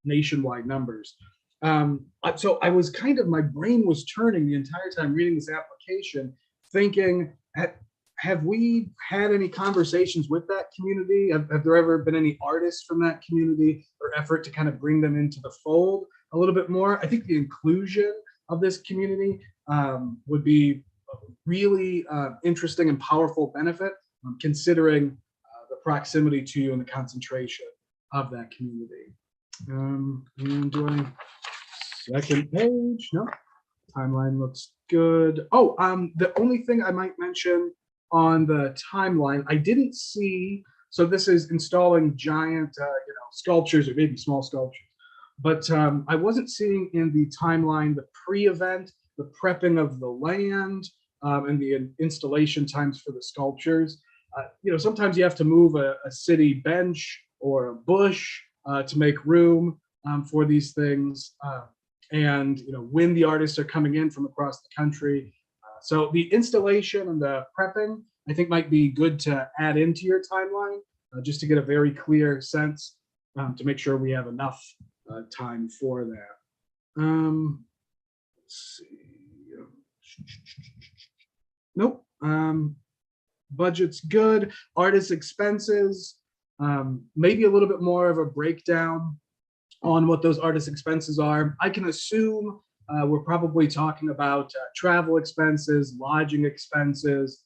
nationwide numbers. So I was my brain was turning the entire time reading this application, thinking, have we had any conversations with that community? Have there ever been any artists from that community or effort to kind of bring them into the fold a little bit more? I think the inclusion of this community would be a really interesting and powerful benefit, considering the proximity to you and the concentration of that community. And do I, second page, no, timeline looks good. Oh, the only thing I might mention on the timeline, I didn't see, so this is installing giant, sculptures or maybe small sculptures, but I wasn't seeing in the timeline the pre-event, the prepping of the land, and the installation times for the sculptures. Sometimes you have to move a city bench or a bush to make room for these things, and when the artists are coming in from across the country. So the installation and the prepping, I think, might be good to add into your timeline, just to get a very clear sense, to make sure we have enough time for that. Let's see. Nope. Budget's good. Artist expenses, maybe a little bit more of a breakdown on what those artist expenses are. I can assume we're probably talking about travel expenses, lodging expenses,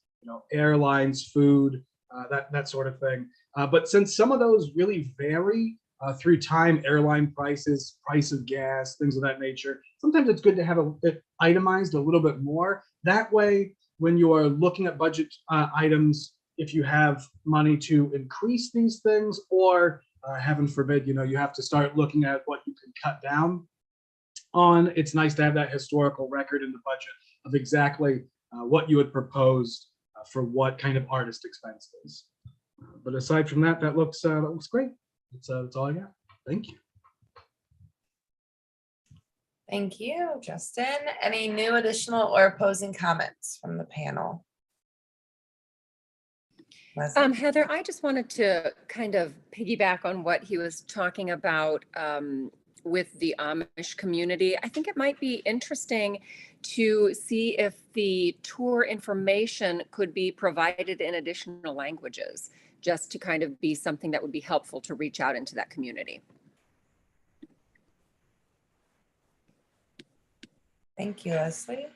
airlines, food, that sort of thing. But since some of those really vary through time, airline prices, price of gas, things of that nature, sometimes it's good to have it itemized a little bit more. That way, when you are looking at budget items, if you have money to increase these things, or heaven forbid, you have to start looking at what you can cut down on, it's nice to have that historical record in the budget of exactly what you had proposed for what kind of artist expenses. But aside from that, that looks great. That's all I got. Thank you. Thank you, Justin. Any new, additional, or opposing comments from the panel? Leslie? Heather, I just wanted to kind of piggyback on what he was talking about with the Amish community. I think it might be interesting to see if the tour information could be provided in additional languages, just to kind of be something that would be helpful to reach out into that community. Thank you, Leslie.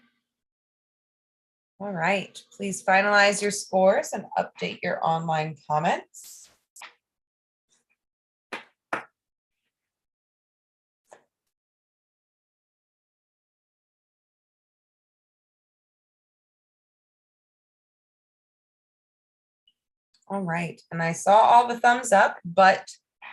All right, please finalize your scores and update your online comments. All right, and I saw all the thumbs up, but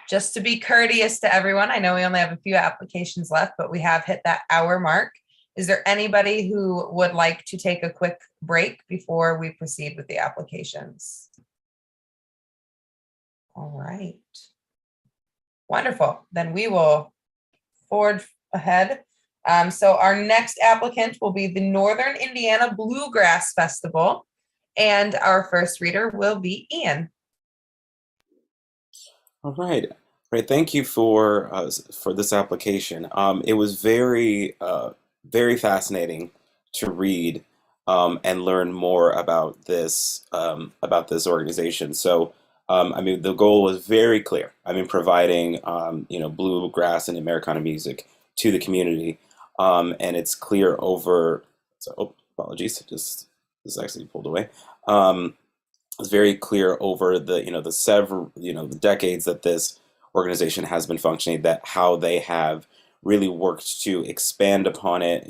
just to be courteous to everyone, I know we only have a few applications left, but we have hit that hour mark. Is there anybody who would like to take a quick break before we proceed with the applications? All right. Wonderful. Then we will forward ahead. So our next applicant will be the Northern Indiana Bluegrass Festival, and our first reader will be Ian. All right. Great. Thank you for this application. It was very fascinating to read and learn more about this organization. So, the goal was very clear. Providing bluegrass and Americana music to the community, and it's clear over. So, apologies, this actually pulled away. It's very clear over the several the decades that this organization has been functioning, that how they have really worked to expand upon it,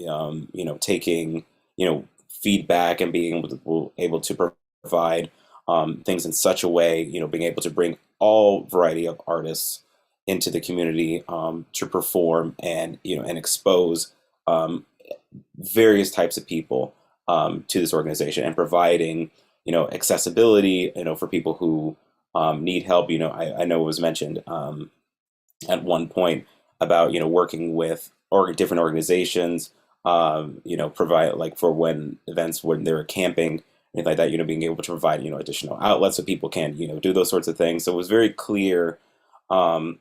taking, feedback and being able to provide things in such a way, being able to bring all variety of artists into the community to perform and, and expose various types of people to this organization, and providing, accessibility, for people who need help. I know it was mentioned at one point about working with different organizations, provide, like, for when events when they were camping, anything like that, being able to provide additional outlets so people can do those sorts of things. So it was very clear how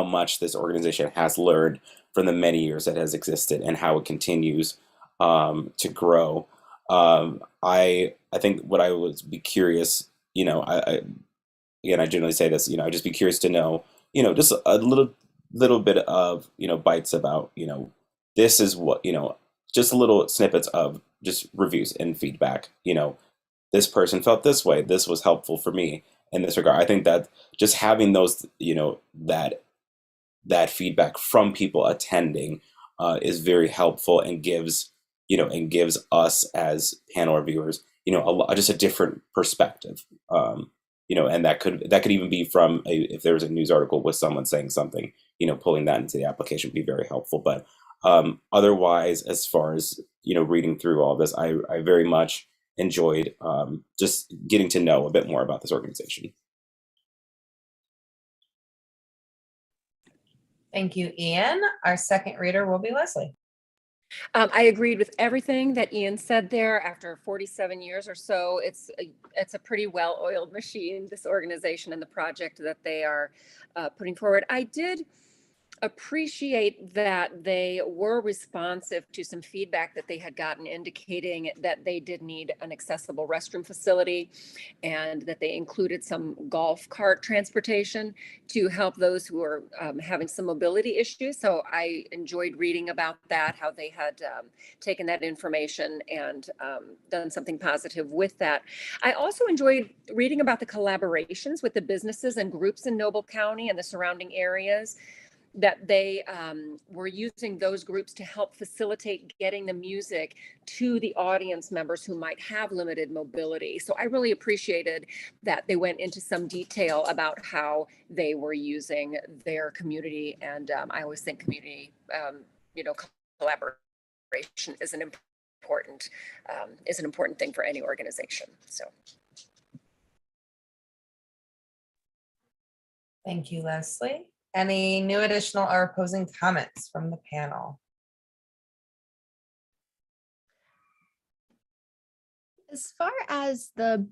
much this organization has learned from the many years that has existed, and how it continues to grow. I think what I would be curious, I generally say this, I'd just be curious to know, just a little bit of, bites about, this is what, just little snippets of just reviews and feedback. This person felt this way, this was helpful for me. in this regard. I think that just having those, that feedback from people attending is very helpful and gives us as panel reviewers, just a different perspective. And that could even be from if there was a news article with someone saying something, pulling that into the application would be very helpful. But otherwise, as far as reading through all this, I very much enjoyed just getting to know a bit more about this organization. Thank you, Ian. Our second reader will be Leslie. I agreed with everything that Ian said there. After 47 years or so, it's a pretty well-oiled machine, this organization and the project that they are putting forward. I did appreciate that they were responsive to some feedback that they had gotten indicating that they did need an accessible restroom facility and that they included some golf cart transportation to help those who are having some mobility issues. So I enjoyed reading about that, how they had taken that information and done something positive with that. I also enjoyed reading about the collaborations with the businesses and groups in Noble County and the surrounding areas, that they were using those groups to help facilitate getting the music to the audience members who might have limited mobility. So I really appreciated that they went into some detail about how they were using their community. And I always think community, collaboration is an important thing for any organization. So. Thank you, Leslie. Any new, additional, or opposing comments from the panel? As far as the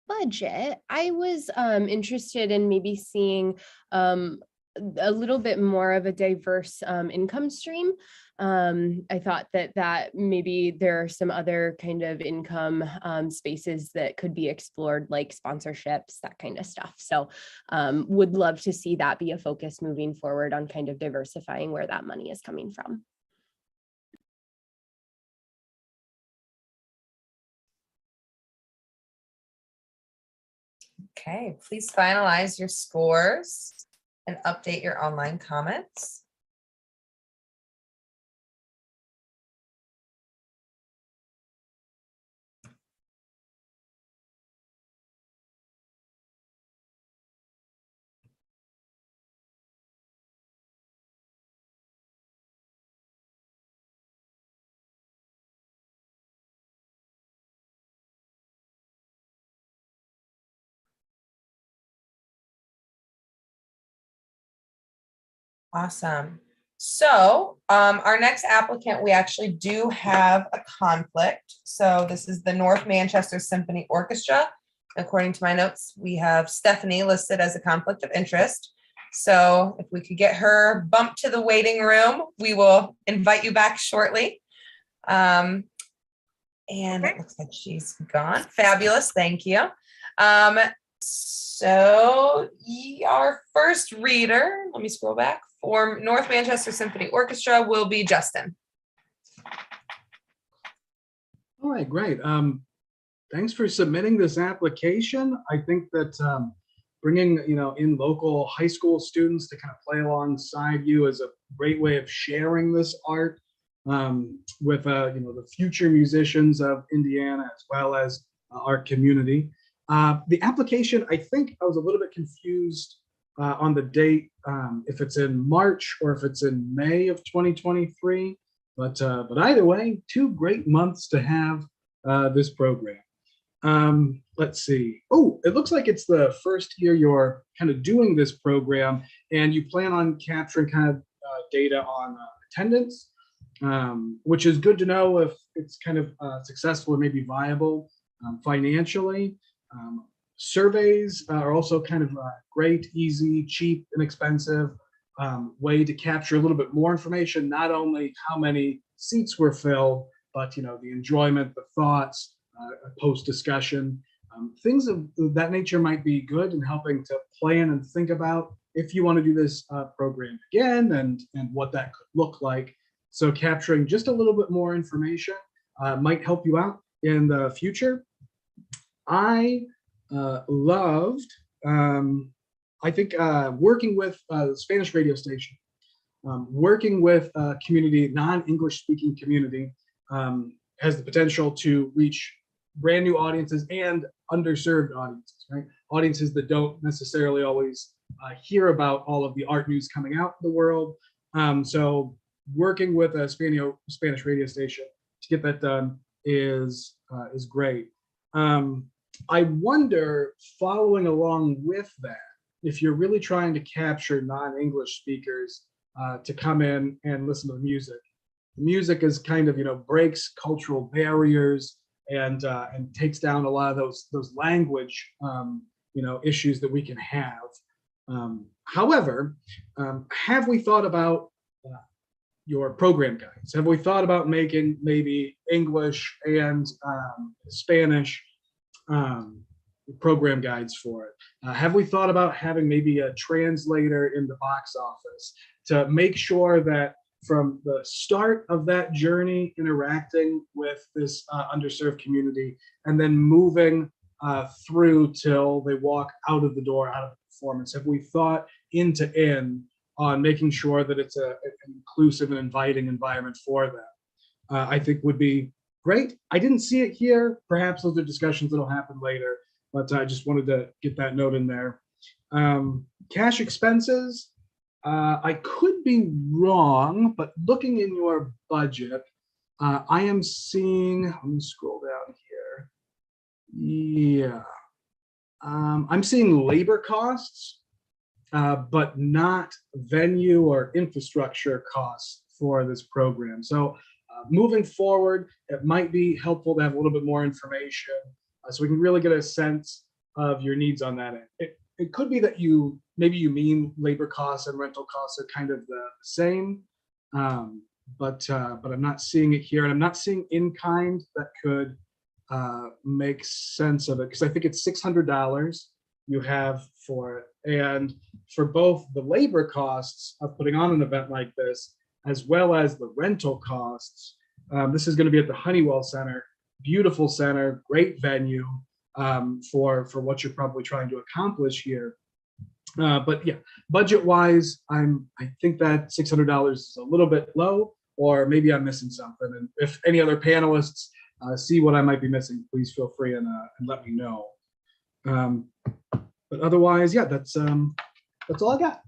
budget, I was interested in maybe seeing a little bit more of a diverse income stream. I thought that maybe there are some other kind of income spaces that could be explored, like sponsorships, that kind of stuff. So would love to see that be a focus moving forward on kind of diversifying where that money is coming from. Okay, please finalize your scores and update your online comments. Awesome. So our next applicant, we actually do have a conflict. So this is the North Manchester Symphony Orchestra. According to my notes, we have Stephanie listed as a conflict of interest. So if we could get her bumped to the waiting room, we will invite you back shortly. And it looks like she's gone. Fabulous. Thank you. So our first reader, let me scroll back, for North Manchester Symphony Orchestra will be Justin. All right, great. Thanks for submitting this application. I think that bringing in local high school students to kind of play alongside you is a great way of sharing this art with the future musicians of Indiana as well as our community. The application, I think I was a little bit confused on the date, if it's in March or if it's in May of 2023, but either way, 2 great months to have this program. Let's see. Oh, it looks like it's the first year you're kind of doing this program, and you plan on capturing kind of data on attendance, which is good to know if it's kind of successful or maybe viable financially. Surveys are also kind of a great, easy, cheap, inexpensive way to capture a little bit more information, not only how many seats were filled, but the enjoyment, the thoughts, post-discussion. Things of that nature might be good in helping to plan and think about if you want to do this program again and what that could look like. So capturing just a little bit more information might help you out in the future. I loved I think working with the Spanish radio station, working with a community, non-English speaking community, has the potential to reach brand new audiences and underserved audiences, right? Audiences that don't necessarily always hear about all of the art news coming out in the world. So working with a Spanish radio station to get that done is great. I wonder, following along with that, if you're really trying to capture non-English speakers to come in and listen to the music. The music is kind of, breaks cultural barriers and takes down a lot of those language, issues that we can have. However, have we thought about your program guides? Have we thought about making maybe English and Spanish program guides for it? Have we thought about having maybe a translator in the box office to make sure that from the start of that journey, interacting with this underserved community, and then moving through till they walk out of the door, out of the performance, have we thought end to end on making sure that it's an inclusive and inviting environment for them? I think would be great. I didn't see it here. Perhaps those are discussions that'll happen later, but I just wanted to get that note in there. Cash expenses, I could be wrong, but looking in your budget, I am seeing, let me scroll down here. Yeah. I'm seeing labor costs, but not venue or infrastructure costs for this program. So moving forward, it might be helpful to have a little bit more information so we can really get a sense of your needs on that end. It could be that maybe you mean labor costs and rental costs are kind of the same, but I'm not seeing it here, and I'm not seeing in kind that could make sense of it, because I think it's $600 you have for it, and for both the labor costs of putting on an event like this, as well as the rental costs. This is going to be at the Honeywell Center, beautiful center, great venue. For what you're probably trying to accomplish here. But yeah, budget-wise, I think that $600 is a little bit low, or maybe I'm missing something. And if any other panelists see what I might be missing, please feel free and let me know. But otherwise, yeah, that's all I got.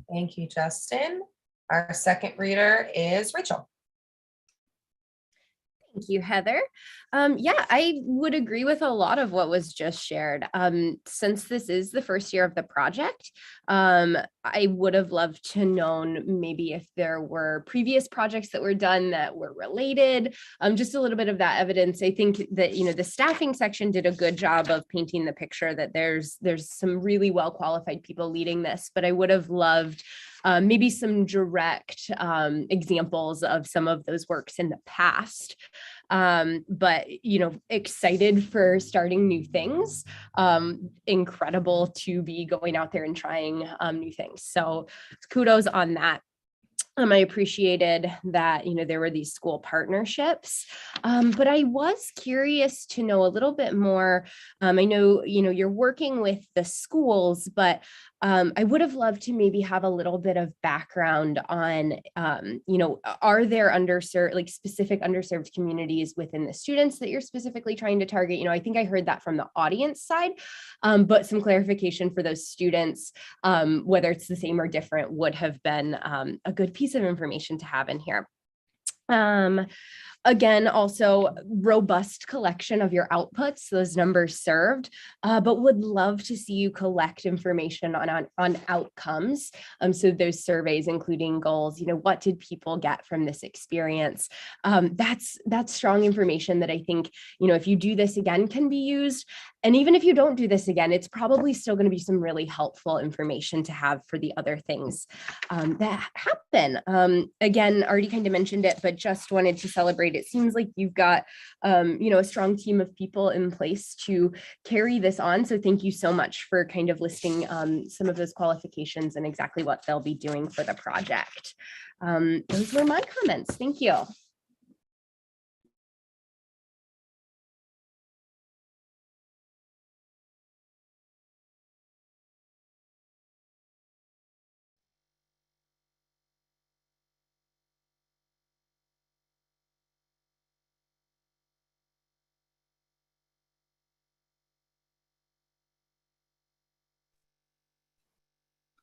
Thank you, Justin. Our second reader is Rachel. Thank you, Heather. Yeah, I would agree with a lot of what was just shared. Since this is the first year of the project, I would have loved to known maybe if there were previous projects that were done that were related, just a little bit of that evidence. I think that, the staffing section did a good job of painting the picture that there's some really well qualified people leading this, but I would have loved maybe some direct examples of some of those works in the past. But, excited for starting new things. Incredible to be going out there and trying new things. So kudos on that. I appreciated that, there were these school partnerships, but I was curious to know a little bit more. I know, you're working with the schools, but I would have loved to maybe have a little bit of background on, are there underserved, specific underserved communities within the students that you're specifically trying to target? I think I heard that from the audience side, but some clarification for those students, whether it's the same or different, would have been a good piece of information to have in here. Again, also robust collection of your outputs, those numbers served, but would love to see you collect information on outcomes. So those surveys, including goals, what did people get from this experience? That's strong information that I think, if you do this again, can be used. And even if you don't do this again, it's probably still going to be some really helpful information to have for the other things that happen. Again, already kind of mentioned it, but just wanted to celebrate. It seems like you've got, a strong team of people in place to carry this on. So thank you so much for kind of listing some of those qualifications and exactly what they'll be doing for the project. Those were my comments. Thank you.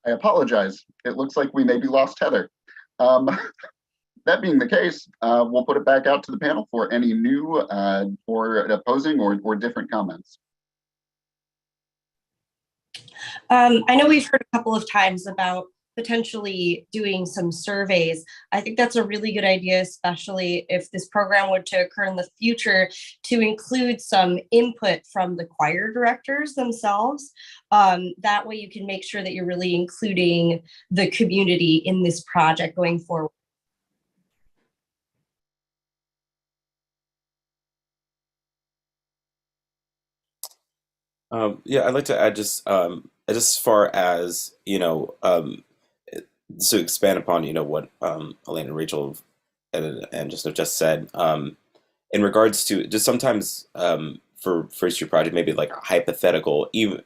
I apologize. It looks like we maybe lost Heather. That being the case, we'll put it back out to the panel for any new or opposing or different comments. I know we've heard a couple of times about potentially doing some surveys. I think that's a really good idea, especially if this program were to occur in the future, to include some input from the choir directors themselves. That way you can make sure that you're really including the community in this project going forward. Yeah, I'd like to add just as far as, to expand upon, what Elaine and Rachel and just said, in regards to just sometimes for first year project, maybe like hypothetical, even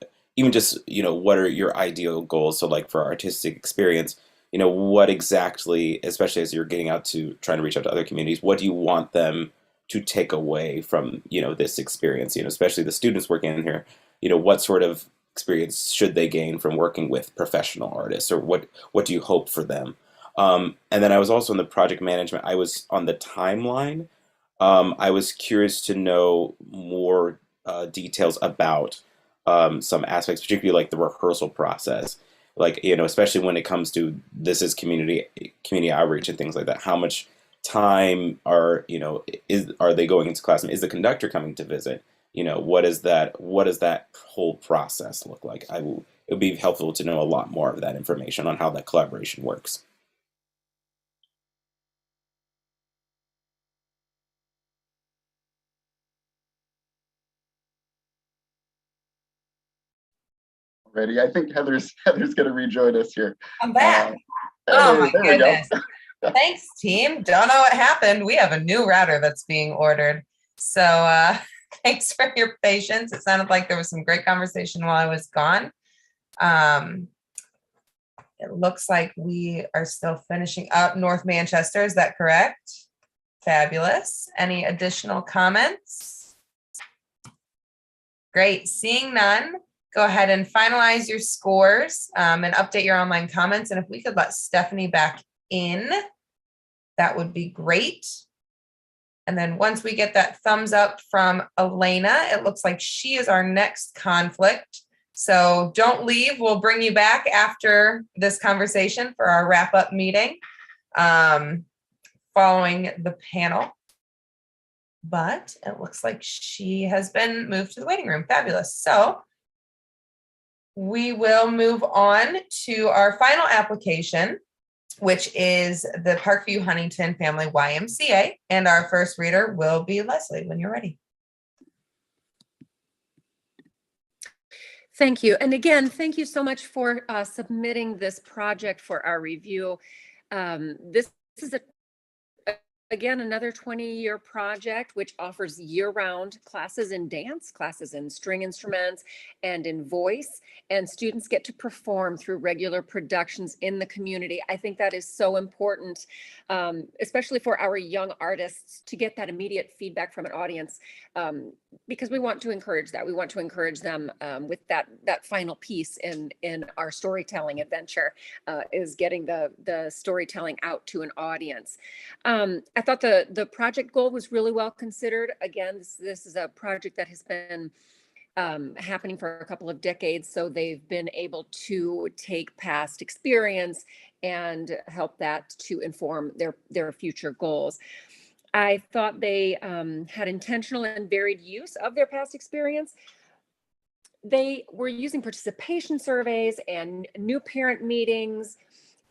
just, what are your ideal goals? So like for artistic experience, what exactly, especially as you're getting out to trying to reach out to other communities, what do you want them to take away from, this experience, especially the students working in here, what sort of experience should they gain from working with professional artists, or what do you hope for them? And then I was also in the project management. I was on the timeline. I was curious to know more details about some aspects, particularly like the rehearsal process, like, especially when it comes to this is community outreach and things like that. How much time are they going into class? Is the conductor coming to visit? What does that whole process look like? It would be helpful to know a lot more of that information on how that collaboration works. Ready? I think Heather's going to rejoin us here. I'm back. Oh my goodness. Thanks, team. Don't know what happened. We have a new router that's being ordered. So thanks for your patience. It sounded like there was some great conversation while I was gone. It looks like we are still finishing up North Manchester. Is that correct? Fabulous. Any additional comments? Great. Seeing none, go ahead and finalize your scores and update your online comments. And if we could let Stephanie back in, that would be great. And then once we get that thumbs up from Elena, it looks like she is our next conflict. So don't leave. We'll bring you back after this conversation for our wrap-up meeting following the panel. But it looks like she has been moved to the waiting room. Fabulous. So we will move on to our final application, which is the Parkview Huntington Family YMCA. And our first reader will be Leslie when you're ready. Thank you. And again, thank you so much for submitting this project for our review. This is again, another 20-year project which offers year-round classes in dance, classes in string instruments, and in voice, and students get to perform through regular productions in the community. I think that is so important, especially for our young artists, to get that immediate feedback from an audience, because we want to encourage that. We want to encourage them with that final piece in our storytelling adventure, is getting the storytelling out to an audience. I thought the project goal was really well considered. Again, this is a project that has been happening for a couple of decades, so they've been able to take past experience and help that to inform their future goals. I thought they had intentional and varied use of their past experience. They were using participation surveys and new parent meetings.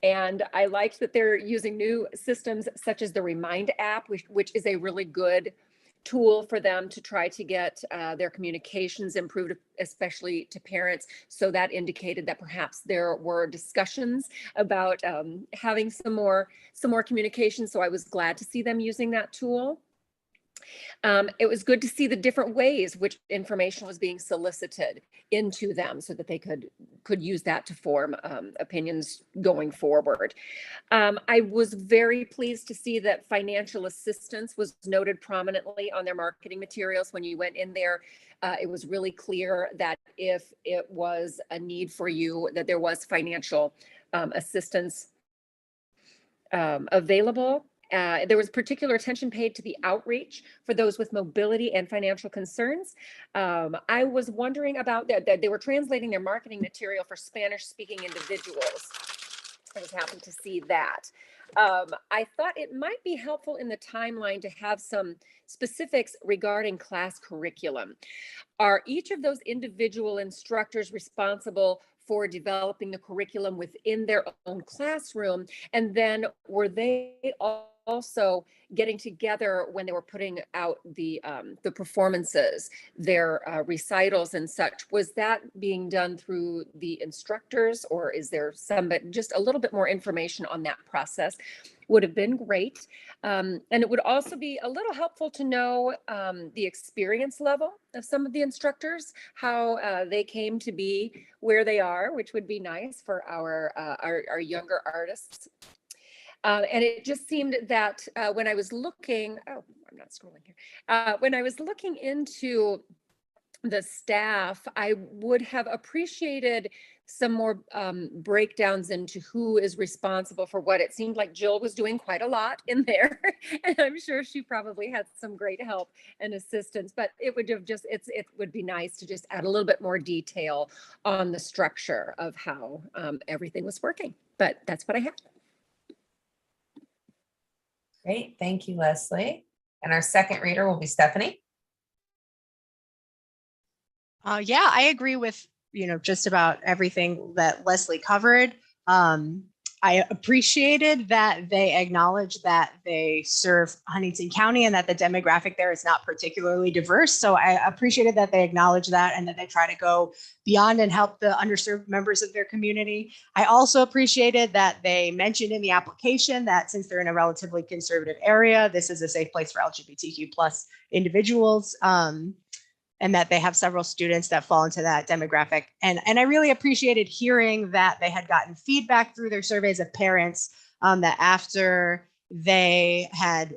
And I liked that they're using new systems such as the Remind app, which is a really good tool for them to try to get their communications improved, especially to parents. So that indicated that perhaps there were discussions about having some more communication. So I was glad to see them using that tool. It was good to see the different ways which information was being solicited into them so that they could use that to form opinions going forward. I was very pleased to see that financial assistance was noted prominently on their marketing materials. When you went in there, it was really clear that if it was a need for you, that there was financial assistance available. There was particular attention paid to the outreach for those with mobility and financial concerns. I was wondering about that they were translating their marketing material for Spanish-speaking individuals. I was happy to see that. I thought it might be helpful in the timeline to have some specifics regarding class curriculum. Are each of those individual instructors responsible for developing the curriculum within their own classroom? And then were they also getting together when they were putting out the performances, their recitals and such? Was that being done through the instructors, or is there just a little bit more information on that process would have been great. And it would also be a little helpful to know the experience level of some of the instructors, how they came to be where they are, which would be nice for our younger artists. And it just seemed that when I was looking, I'm not scrolling here. When I was looking into the staff, I would have appreciated some more breakdowns into who is responsible for what. It seemed like Jill was doing quite a lot in there, and I'm sure she probably had some great help and assistance, but it would have just, it would be nice to just add a little bit more detail on the structure of how everything was working. But that's what I have. Great, thank you, Leslie. And our second reader will be Stephanie. Yeah, I agree with, just about everything that Leslie covered. I appreciated that they acknowledged that they serve Huntington County and that the demographic there is not particularly diverse. So I appreciated that they acknowledge that and that they try to go beyond and help the underserved members of their community. I also appreciated that they mentioned in the application that since they're in a relatively conservative area, this is a safe place for LGBTQ plus individuals. And that they have several students that fall into that demographic. And I really appreciated hearing that they had gotten feedback through their surveys of parents that after they had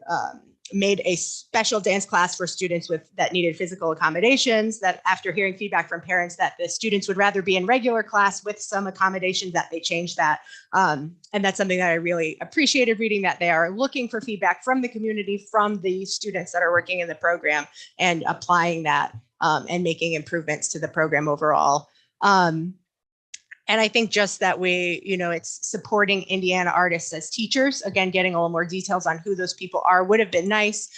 made a special dance class for students that needed physical accommodations, that after hearing feedback from parents that the students would rather be in regular class with some accommodations, that they changed that. And that's something that I really appreciated reading, that they are looking for feedback from the community, from the students that are working in the program, and applying that and making improvements to the program overall. And I think just that it's supporting Indiana artists as teachers. Again, getting a little more details on who those people are would have been nice,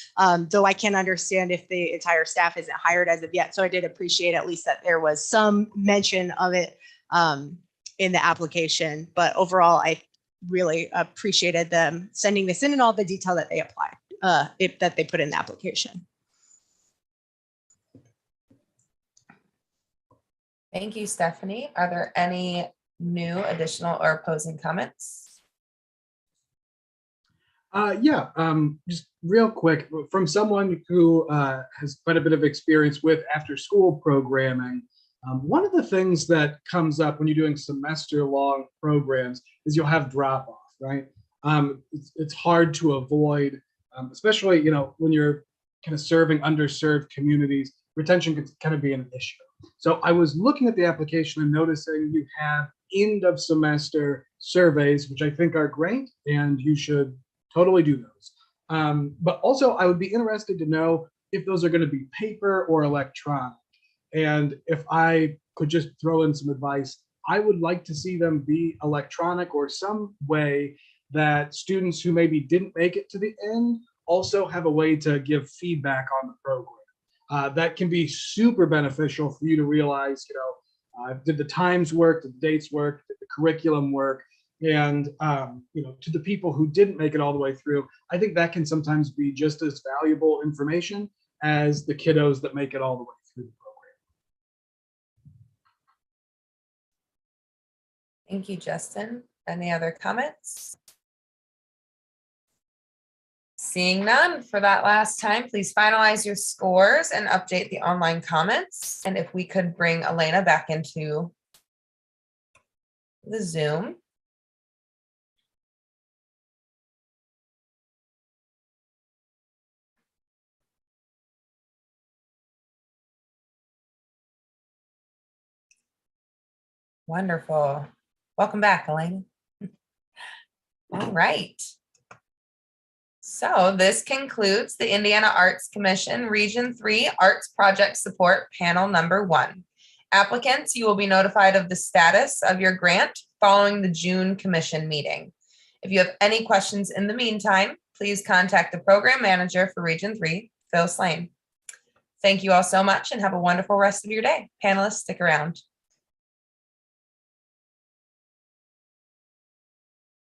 though I can understand if the entire staff isn't hired as of yet. So I did appreciate at least that there was some mention of it in the application. But overall, I really appreciated them sending this in and all the detail that they applied, that they put in the application. Thank you, Stephanie. Are there any new, additional, or opposing comments? Yeah, just real quick, from someone who has quite a bit of experience with after-school programming, one of the things that comes up when you're doing semester-long programs is you'll have drop-off, right? It's hard to avoid, especially when you're kind of serving underserved communities. Retention can kind of be an issue. So I was looking at the application and noticing you have end of semester surveys, which I think are great, and you should totally do those. But also I would be interested to know if those are going to be paper or electronic. And if I could just throw in some advice, I would like to see them be electronic, or some way that students who maybe didn't make it to the end also have a way to give feedback on the program. That can be super beneficial for you to realize, did the times work, did the dates work, did the curriculum work? And, to the people who didn't make it all the way through, I think that can sometimes be just as valuable information as the kiddos that make it all the way through the program. Thank you, Justin. Any other comments? Seeing none for that last time, please finalize your scores and update the online comments. And if we could bring Elena back into the Zoom. Wonderful. Welcome back, Elena. All right. So this concludes the Indiana Arts Commission Region 3 Arts Project Support Panel Number 1. Applicants, you will be notified of the status of your grant following the June commission meeting. If you have any questions in the meantime, please contact the program manager for Region 3, Phil Slane. Thank you all so much and have a wonderful rest of your day. Panelists, stick around.